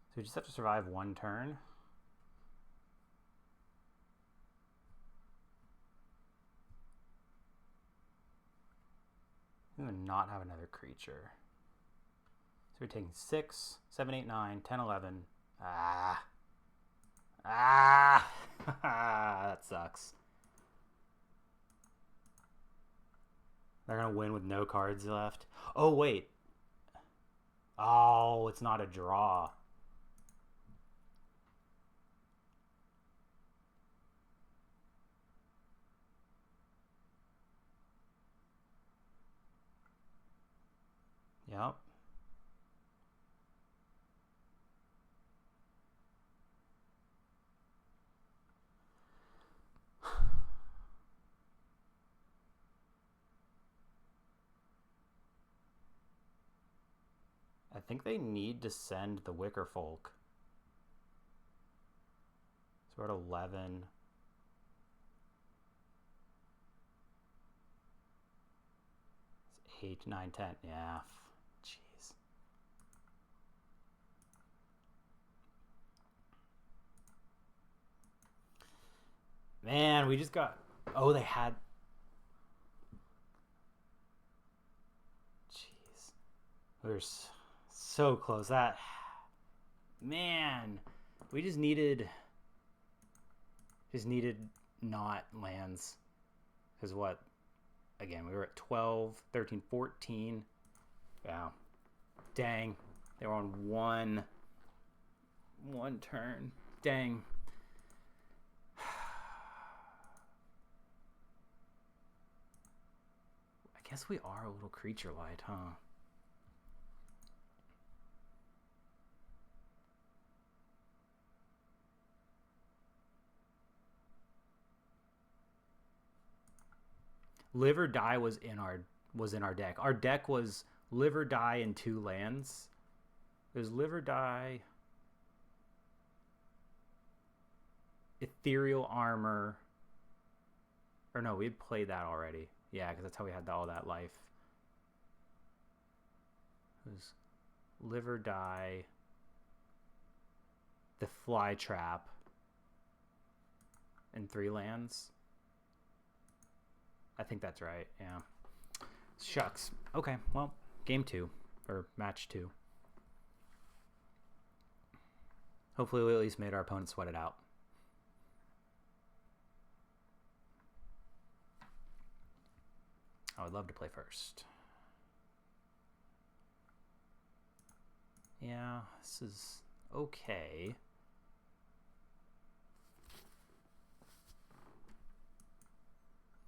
So we just have to survive one turn. I'm going to not have another creature. So we're taking 6, 7, 8, 9, 10, 11. That sucks. They're going to win with no cards left. Oh, wait. Oh, it's not a draw. Yep. I think they need to send the Wicker Folk. So we're at 11. It's 8, 9, 10. Yeah. Jeez. Man, we just got... Oh, they had... Jeez. We were so close. That... Man. We just needed not lands. Because what? Again, we were at 12, 13, 14. Wow. Dang. They were on one turn. Dang. I guess we are a little creature light, huh? Live or Die was in our deck. Our deck was Live or Die and 2 lands. It was Live or Die, Ethereal Armor, Or no, we'd played that already. Yeah, because that's how we had all that life. It was live or die, the fly trap, and 3 lands. I think that's right, yeah. Shucks. Okay, well, game 2, or match 2. Hopefully we at least made our opponent sweat it out. I would love to play first. Yeah, this is okay.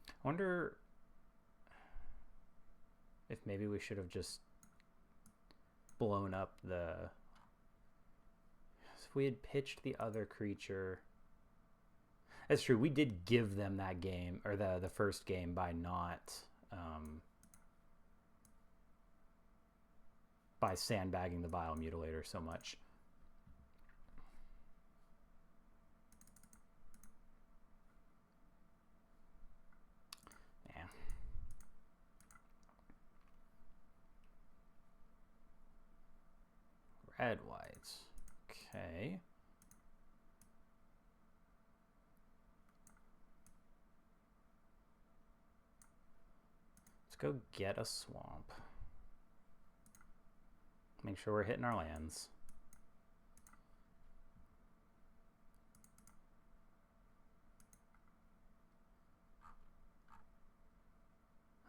I wonder if maybe we should have just blown up the... If we had pitched the other creature... That's true, we did give them that game, or the first game, by not... by sandbagging the Vile Mutilator so much. Yeah. Red, white. Okay. Let's go get a swamp. Make sure we're hitting our lands.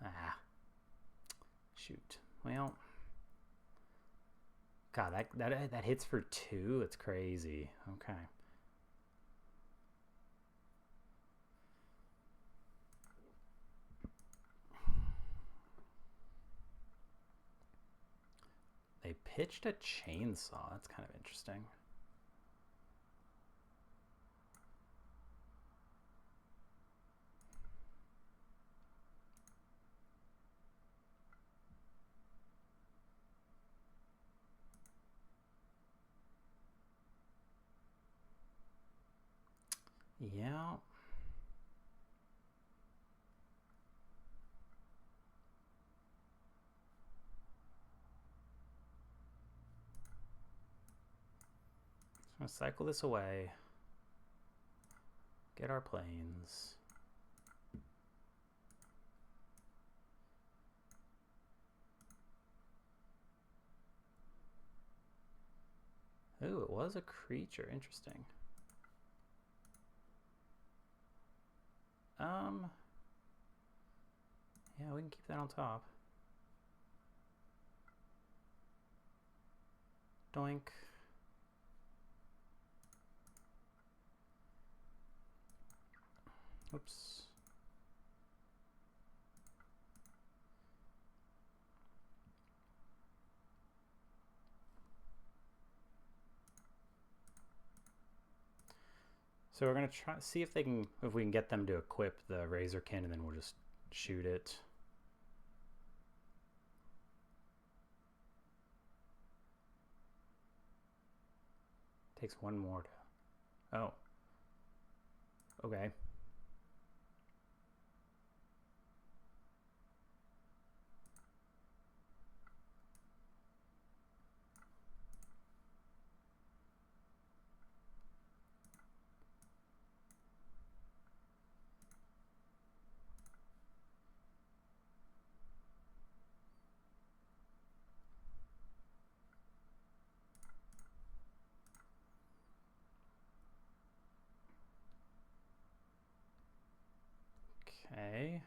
Ah. Shoot. Well. God, that hits for 2? It's crazy. Okay. They pitched a chainsaw. That's kind of interesting. Yeah. I'm going to cycle this away. Get our planes. Ooh, it was a creature. Interesting. Yeah, we can keep that on top. Doink. Oops. So we're gonna try see if we can get them to equip the Razorkin, and then we'll just shoot it. Takes one more to... Oh. Okay. Okay.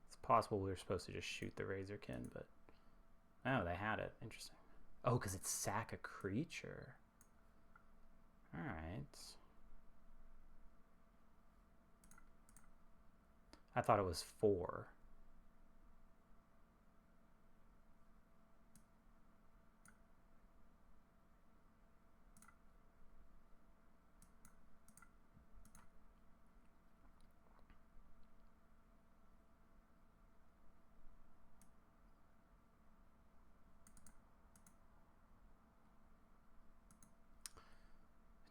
It's possible we were supposed to just shoot the Razorkin, but... Oh, they had it. Interesting. Oh, because it's sack a creature. Alright. I thought it was 4.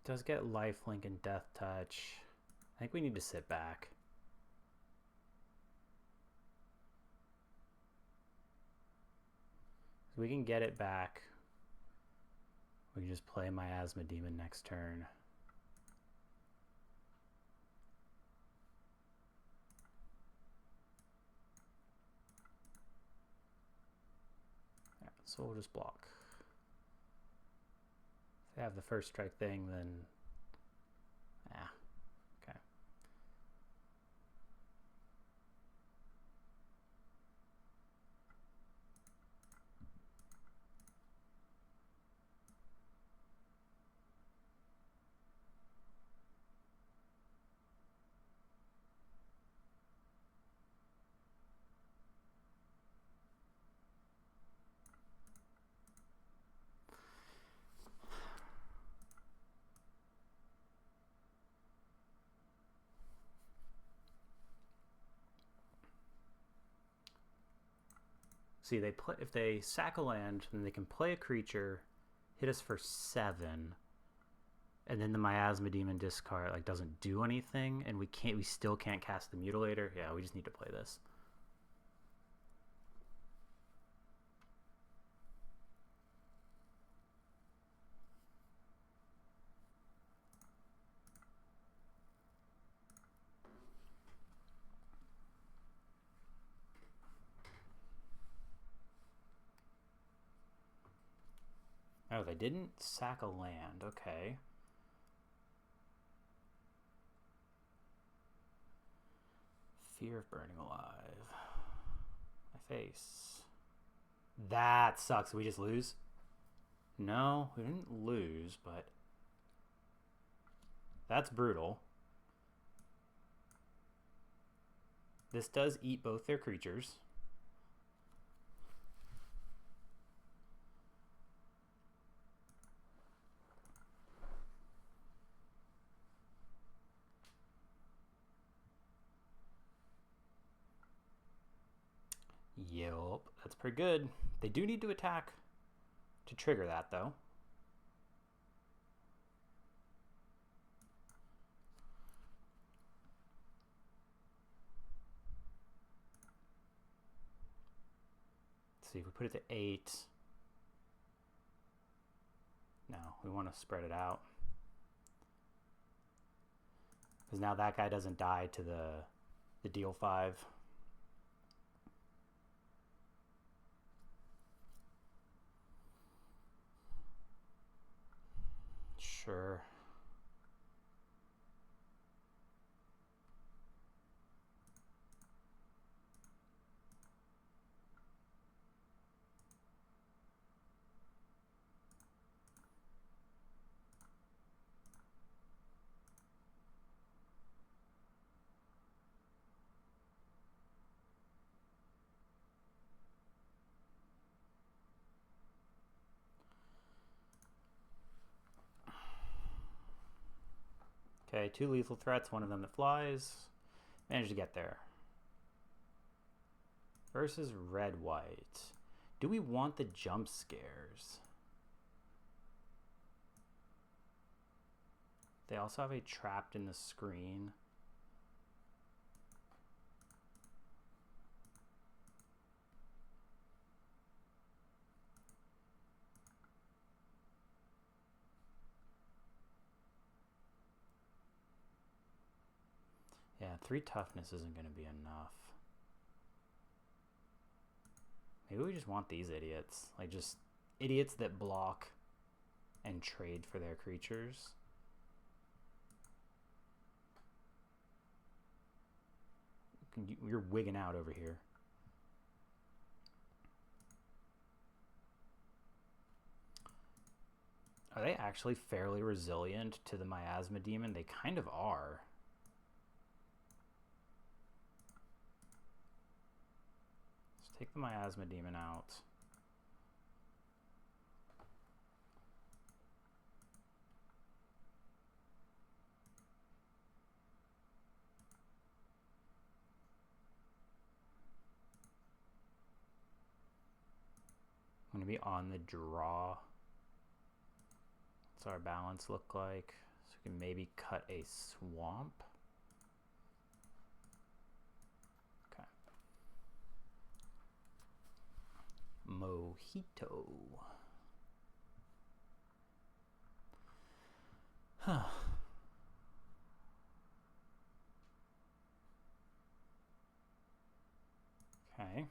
Does get lifelink and death touch. I think we need to sit back. We can get it back. We can just play Miasma Demon next turn. Yeah, so we'll just block. If they have the first strike thing, then yeah, okay. See, they play, if they sack a land, then they can play a creature, hit us for 7, and then the Miasma Demon discard like doesn't do anything, and we still can't cast the Mutilator. Yeah, we just need to play this. Oh, they didn't sack a land. Okay. Fear of Burning Alive. My face. That sucks. We just lose? No, we didn't lose, but that's brutal. This does eat both their creatures. Yep, that's pretty good. They do need to attack to trigger that, though. Let's see, if we put it to 8. No, we want to spread it out. Because now that guy doesn't die to the deal 5. Sure. Okay, 2 lethal threats, one of them that flies. Managed to get there. Versus red-white. Do we want the jump scares? They also have a trapped in the screen. Yeah, 3 toughness isn't going to be enough. Maybe we just want these idiots. Like, just idiots that block and trade for their creatures. You're wigging out over here. Are they actually fairly resilient to the Miasma Demon? They kind of are. Let's take the Miasma Demon out. I'm going to be on the draw. What's our balance look like? So we can maybe cut a swamp. Mojito. Huh. Okay.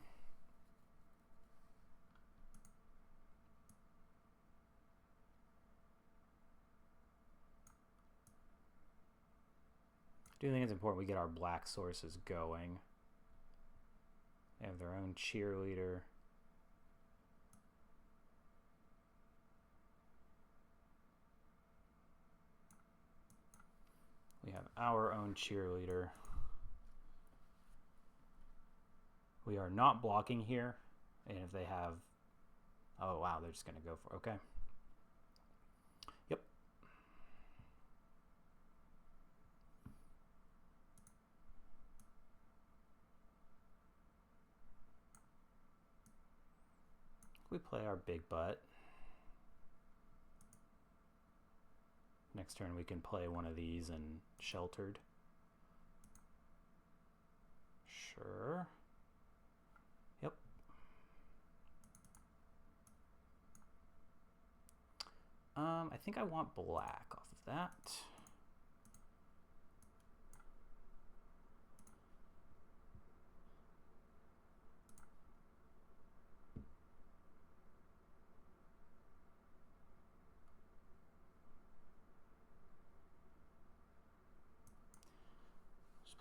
I do think it's important we get our black sources going. They have their own cheerleader. We have our own cheerleader. We are not blocking here. And if they have... Oh, wow, they're just going to go for... Okay. Yep. We play our big butt. Next turn we can play one of these and sheltered. Sure. Yep. I think I want black off of that.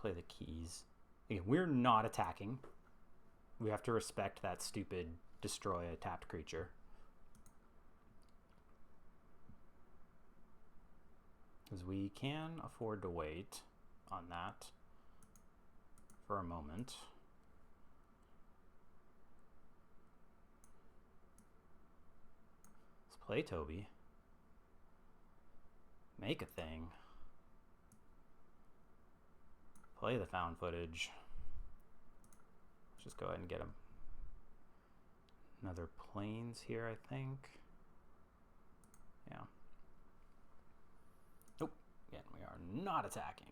Play the keys. Again, we're not attacking. We have to respect that stupid destroy a tapped creature. Because we can afford to wait on that for a moment. Let's play Toby. Make a thing. Play the found footage. Let's just go ahead and get him. Another planes here, I think. Yeah. Nope. Again, we are not attacking.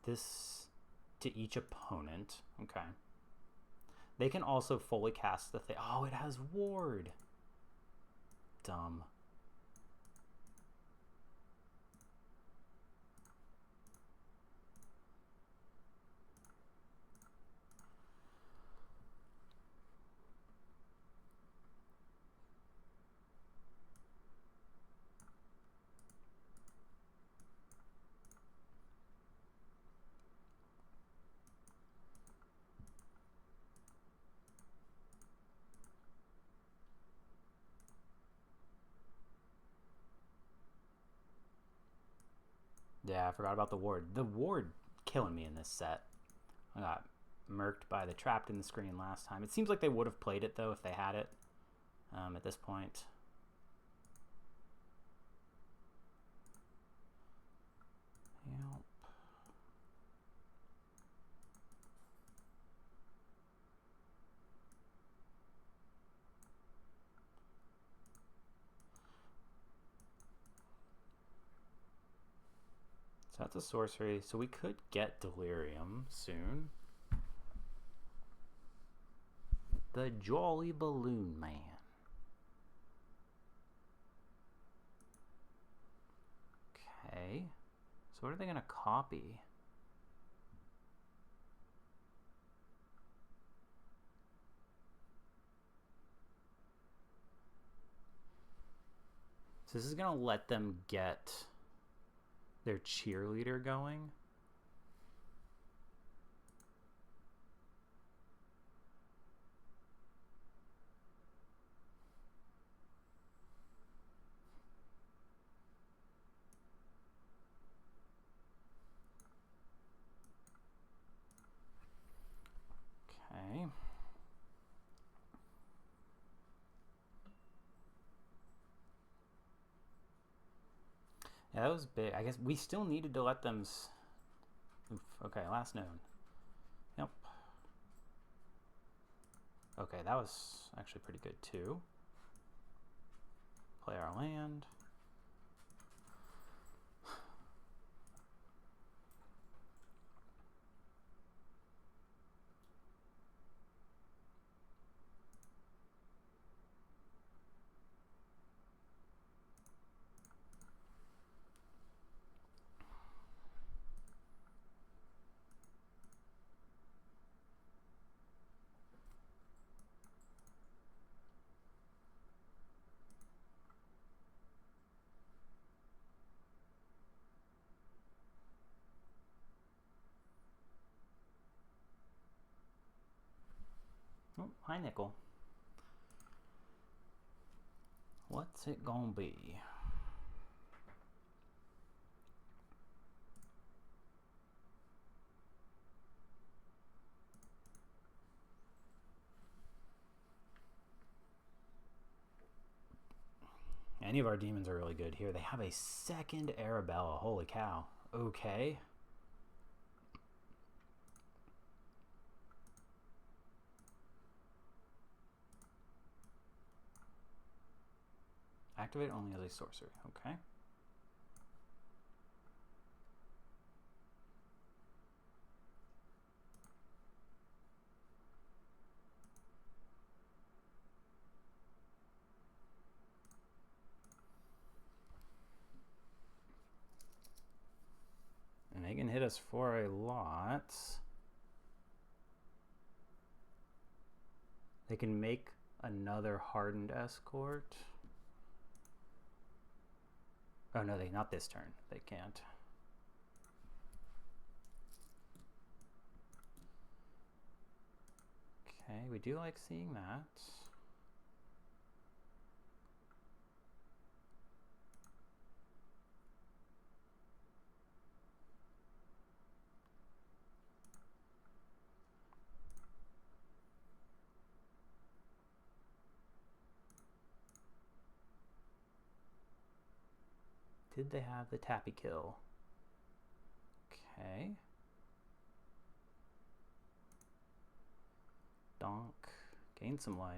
This to each opponent. Okay. They can also fully cast the thing. Oh, it has ward. Dumb. Yeah, I forgot about the ward. The ward killing me in this set. I got murked by the trapped in the screen last time. It seems like they would have played it, though, if they had it at this point. Yep. So that's a sorcery. So we could get Delirium soon. The Jolly Balloon Man. Okay. So what are they going to copy? So this is going to let them get their cheerleader going. Okay. Yeah, that was big. I guess we still needed to let them... Oof. Okay, last known. Yep. Okay, that was actually pretty good too. Play our land. Hi, Nickel. What's it gonna be? Any of our demons are really good here. They have a second Arabella. Holy cow. Okay. Activate only as a sorcery. Okay. And they can hit us for a lot. They can make another hardened escort. Oh no, not this turn. They can't. Okay, we do like seeing that. Did they have the tappy kill? Okay. Donk. Gain some life.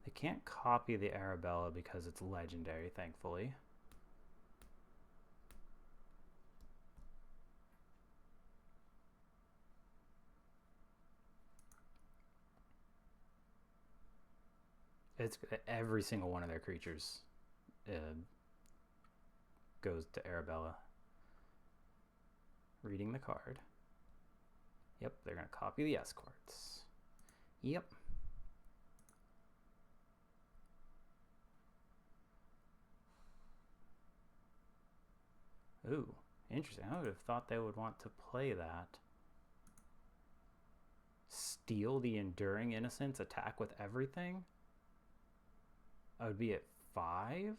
They can't copy the Arabella because it's legendary, thankfully. It's every single one of their creatures goes to Arabella. Reading the card. Yep, they're going to copy the escorts. Yep. Ooh, interesting. I would have thought they would want to play that. Steal the Enduring Innocence, attack with everything? I would be at 5?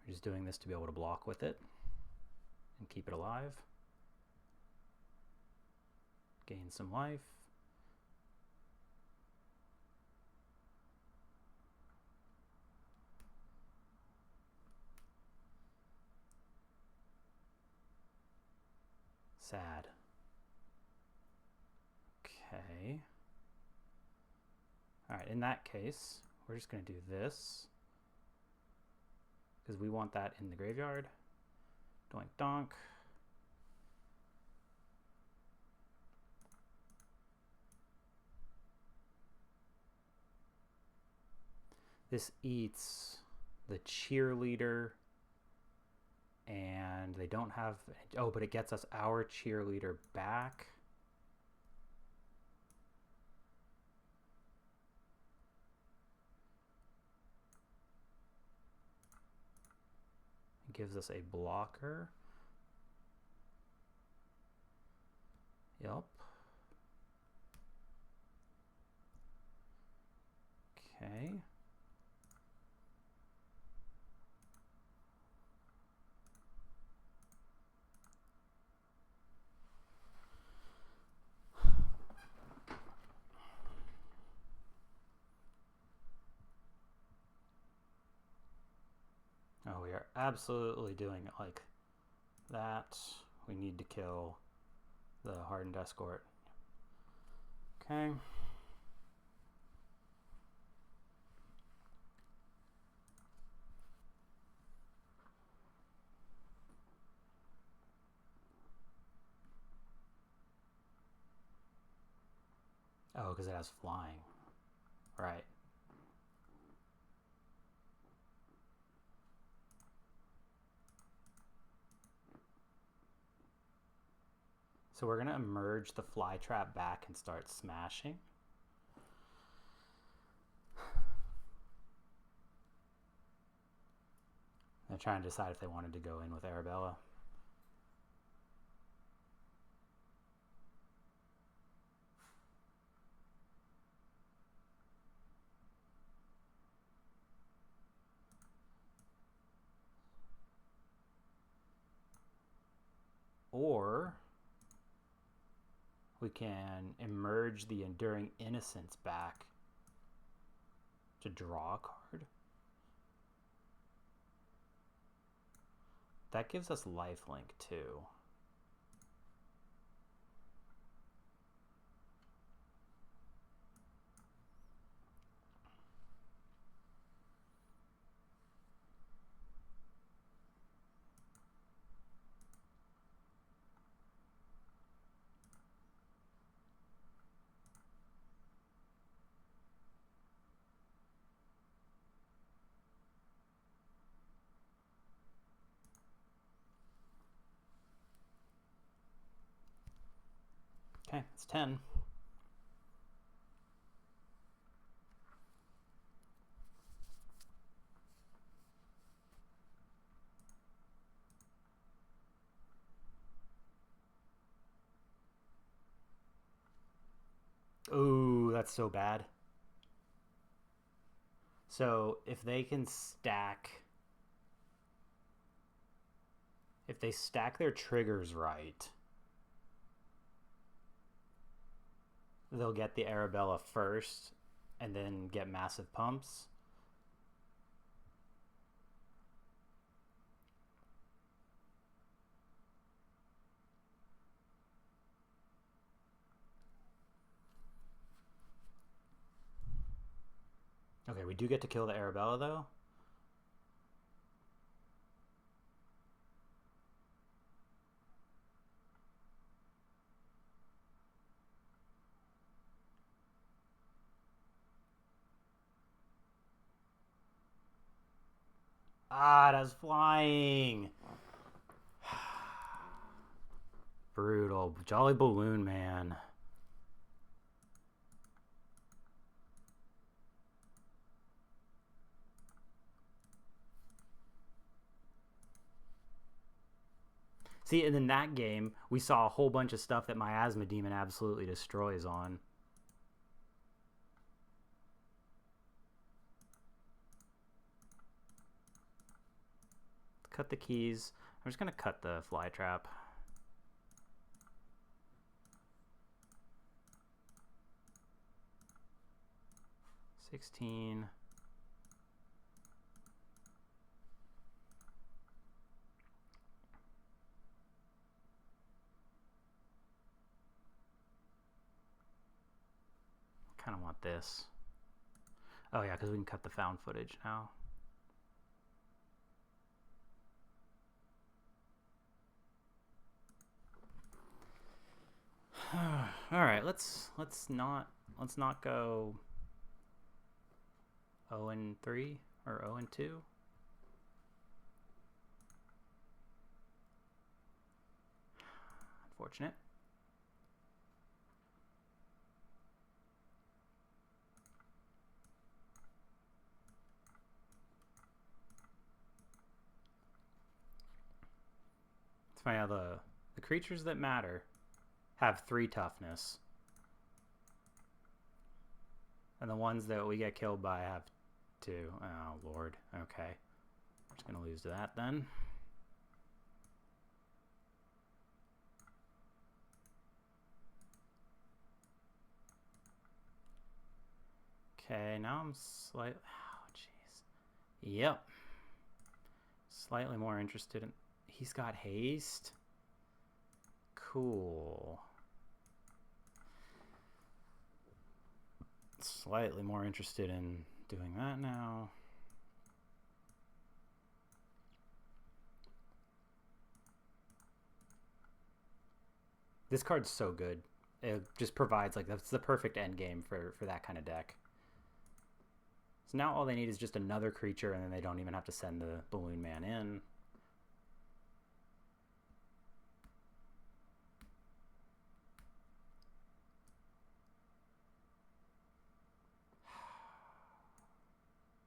We're just doing this to be able to block with it and keep it alive. Gain some life. Sad. Okay. Alright, in that case, we're just going to do this. Because we want that in the graveyard. Doink donk. This eats the cheerleader, and they don't have... Oh, but it gets us our cheerleader back. It gives us a blocker. Yep. Okay. Oh, we are absolutely doing it like that. We need to kill the hardened escort. Okay. Oh, because it has flying. Right. So we're going to emerge the fly trap back and start smashing. They're trying to decide if they wanted to go in with Arabella. Or we can emerge the Enduring Innocence back to draw a card. That gives us lifelink too. Okay, it's 10. Ooh, that's so bad. So if they can stack... If they stack their triggers right, they'll get the Arabella first and then get massive pumps. Okay, we do get to kill the Arabella though. Ah, that's flying. Brutal. Jolly Balloon Man. See, and in that game, we saw a whole bunch of stuff that Miasma Demon absolutely destroys on. Cut the keys. I'm just going to cut the fly trap. $16. Kind of want this. Oh yeah, because we can cut the found footage now. All right, let's not go 0-3 or 0-2. Unfortunate. It's funny how the creatures that matter have 3 toughness. And the ones that we get killed by have 2. Oh, Lord. Okay. We're just going to lose to that then. Okay, now I'm slightly... Oh, jeez. Yep. Slightly more interested in... He's got haste? Cool. Slightly more interested in doing that now. This card's so good. it just provides, like, that's the perfect end game for that kind of deck. So now all they need is just another creature, and then they don't even have to send the Balloon Man in.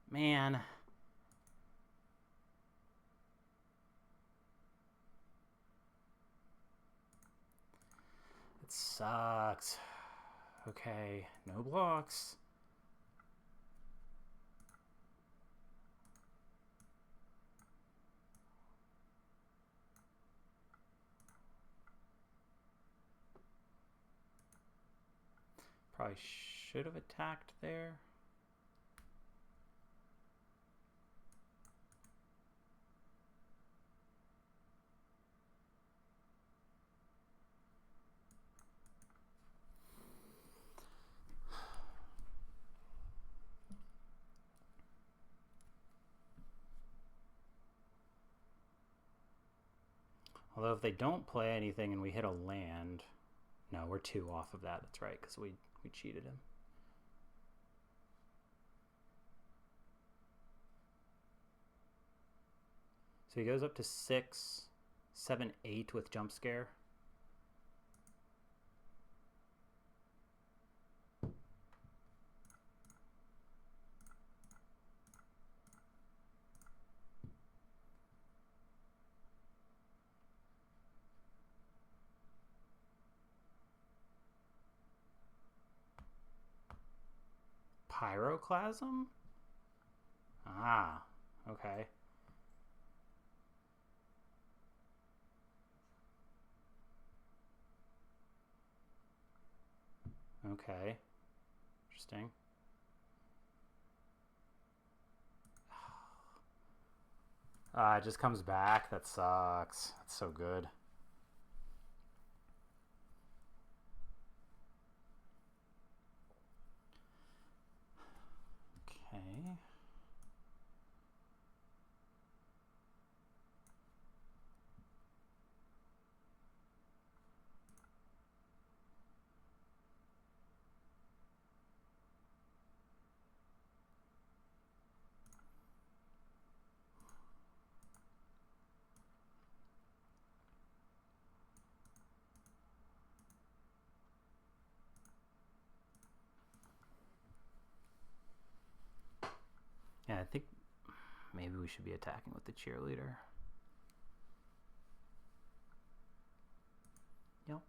Man. It sucks. Okay, no blocks. Probably should have attacked there. Although if they don't play anything and we hit a land... No, we're 2 off of that. That's right, because we cheated him. So he goes up to 6, 7, 8 with jump scare. Pyroclasm? Ah, okay. Okay. Interesting. It just comes back. That sucks. That's so good. Okay. Yeah, I think maybe we should be attacking with the cheerleader. Yep.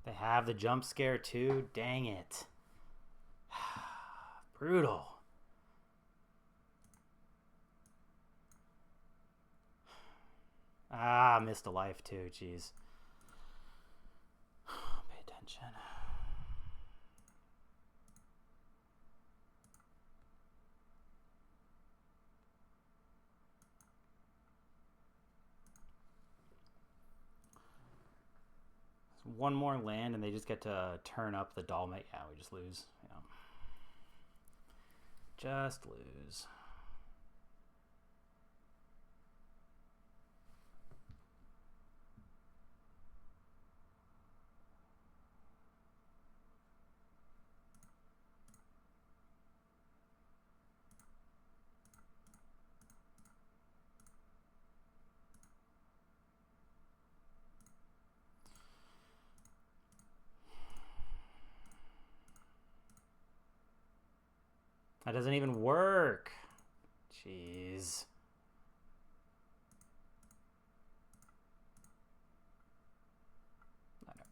They have the jump scare too? Dang it. Brutal. Ah, missed a life too, jeez. Pay attention. One more land and they just get to turn up the Dolmite. Yeah, we just lose. Yeah. Just lose. That doesn't even work. Jeez.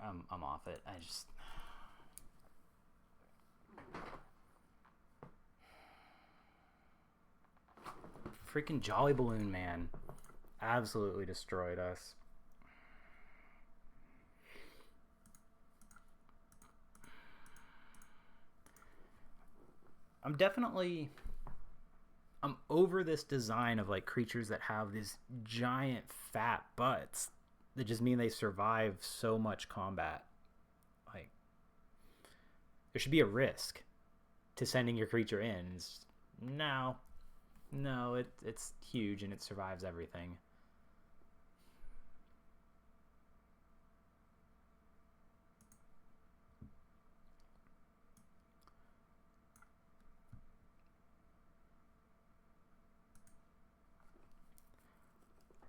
I'm off it. I just... Freaking Jolly Balloon Man absolutely destroyed us. I'm over this design of like creatures that have these giant fat butts that just mean they survive so much combat. Like, there should be a risk to sending your creature in. No, it's huge and it survives everything.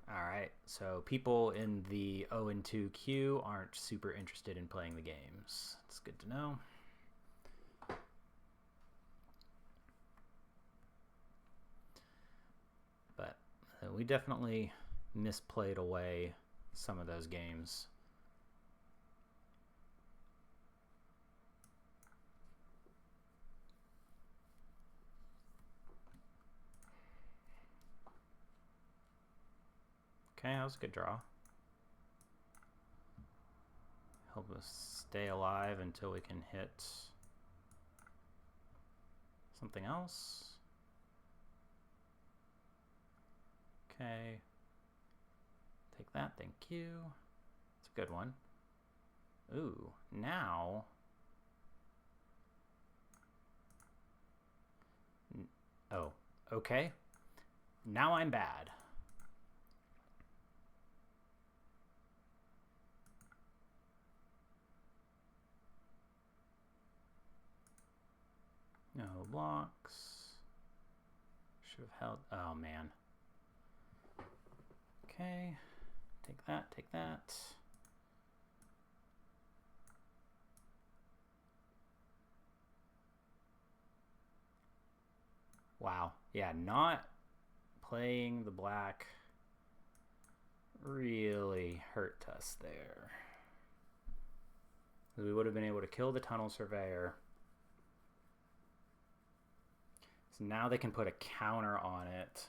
Alright, so people in the 0-2 queue aren't super interested in playing the games. It's good to know. But we definitely misplayed away some of those games. Okay, that was a good draw. Help us stay alive until we can hit something else. Okay. Take that, thank you. It's a good one. Ooh, now... Oh, okay. Now I'm bad. No blocks. Should have held... Oh, man. Okay. Take that, take that. Wow. Yeah, not playing the black really hurt us there. We would have been able to kill the Tunnel Surveyor. So now they can put a counter on it.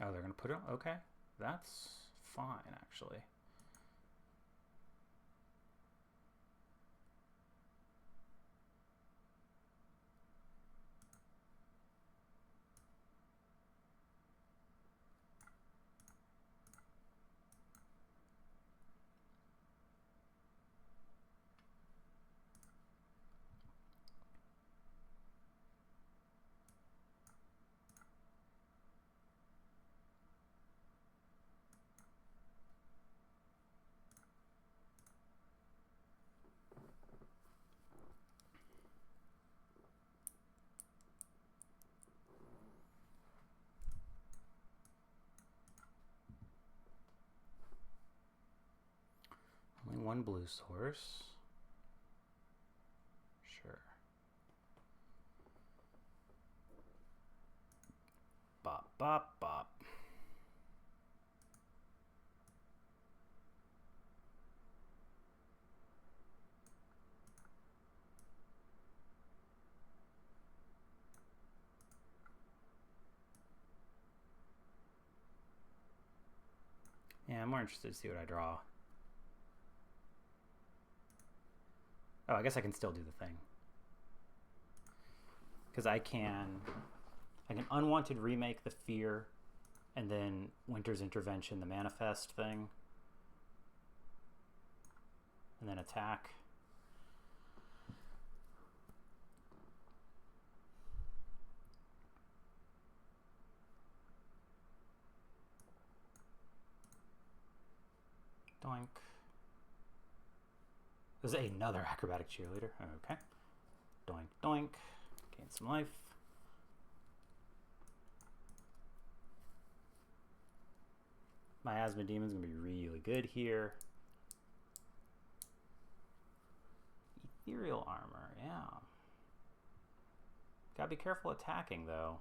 Oh, they're going to put it on? Okay. That's fine, actually. Only one blue source. Sure. Bop, bop, bop. Yeah, I'm more interested to see what I draw. Oh, I guess I can still do the thing. Because I can unwanted remake the fear and then Winter's Intervention, the manifest thing. And then attack. Doink. There's another acrobatic cheerleader. Okay. Doink, doink. Gain some life. Miasma Demon's gonna be really good here. Ethereal armor, yeah. Gotta be careful attacking though.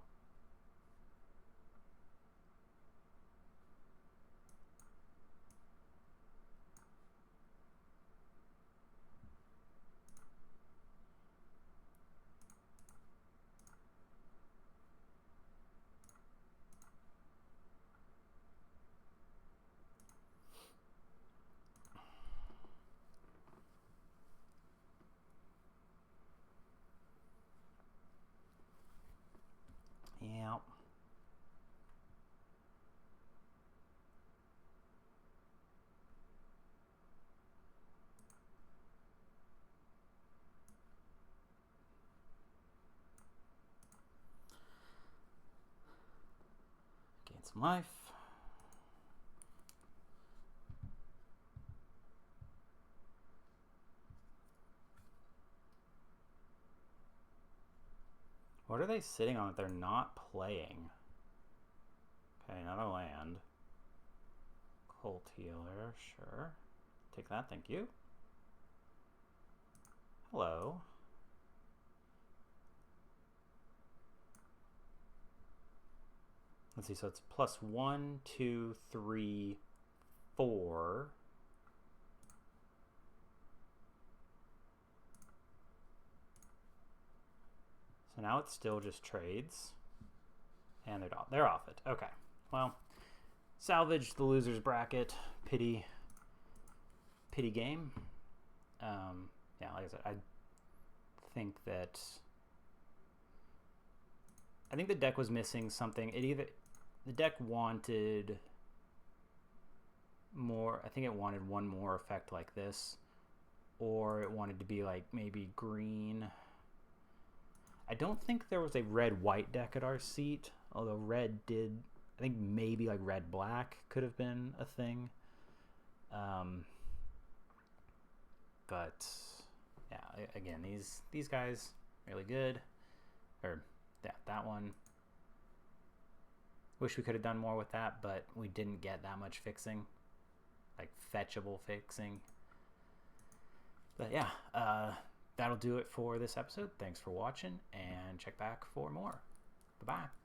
some life. What are they sitting on that they're not playing? Okay, another land. Colt healer, sure. Take that, thank you. Hello. Let's see, so it's +1, 2, 3, 4. So now it's still just trades. And they're off it. Okay. Well, salvage the loser's bracket. Pity game. Yeah, like I said, I think the deck was missing something. The deck wanted more. I think it wanted one more effect like this, or it wanted to be like maybe green. I don't think there was a red-white deck at our seat, although red did. I think maybe like red-black could have been a thing. But yeah, again, these guys really good. Or yeah, that one. Wish we could have done more with that, but we didn't get that much fixing, like fetchable fixing. But yeah, that'll do it for this episode. Thanks for watching, and check back for more. Bye-bye.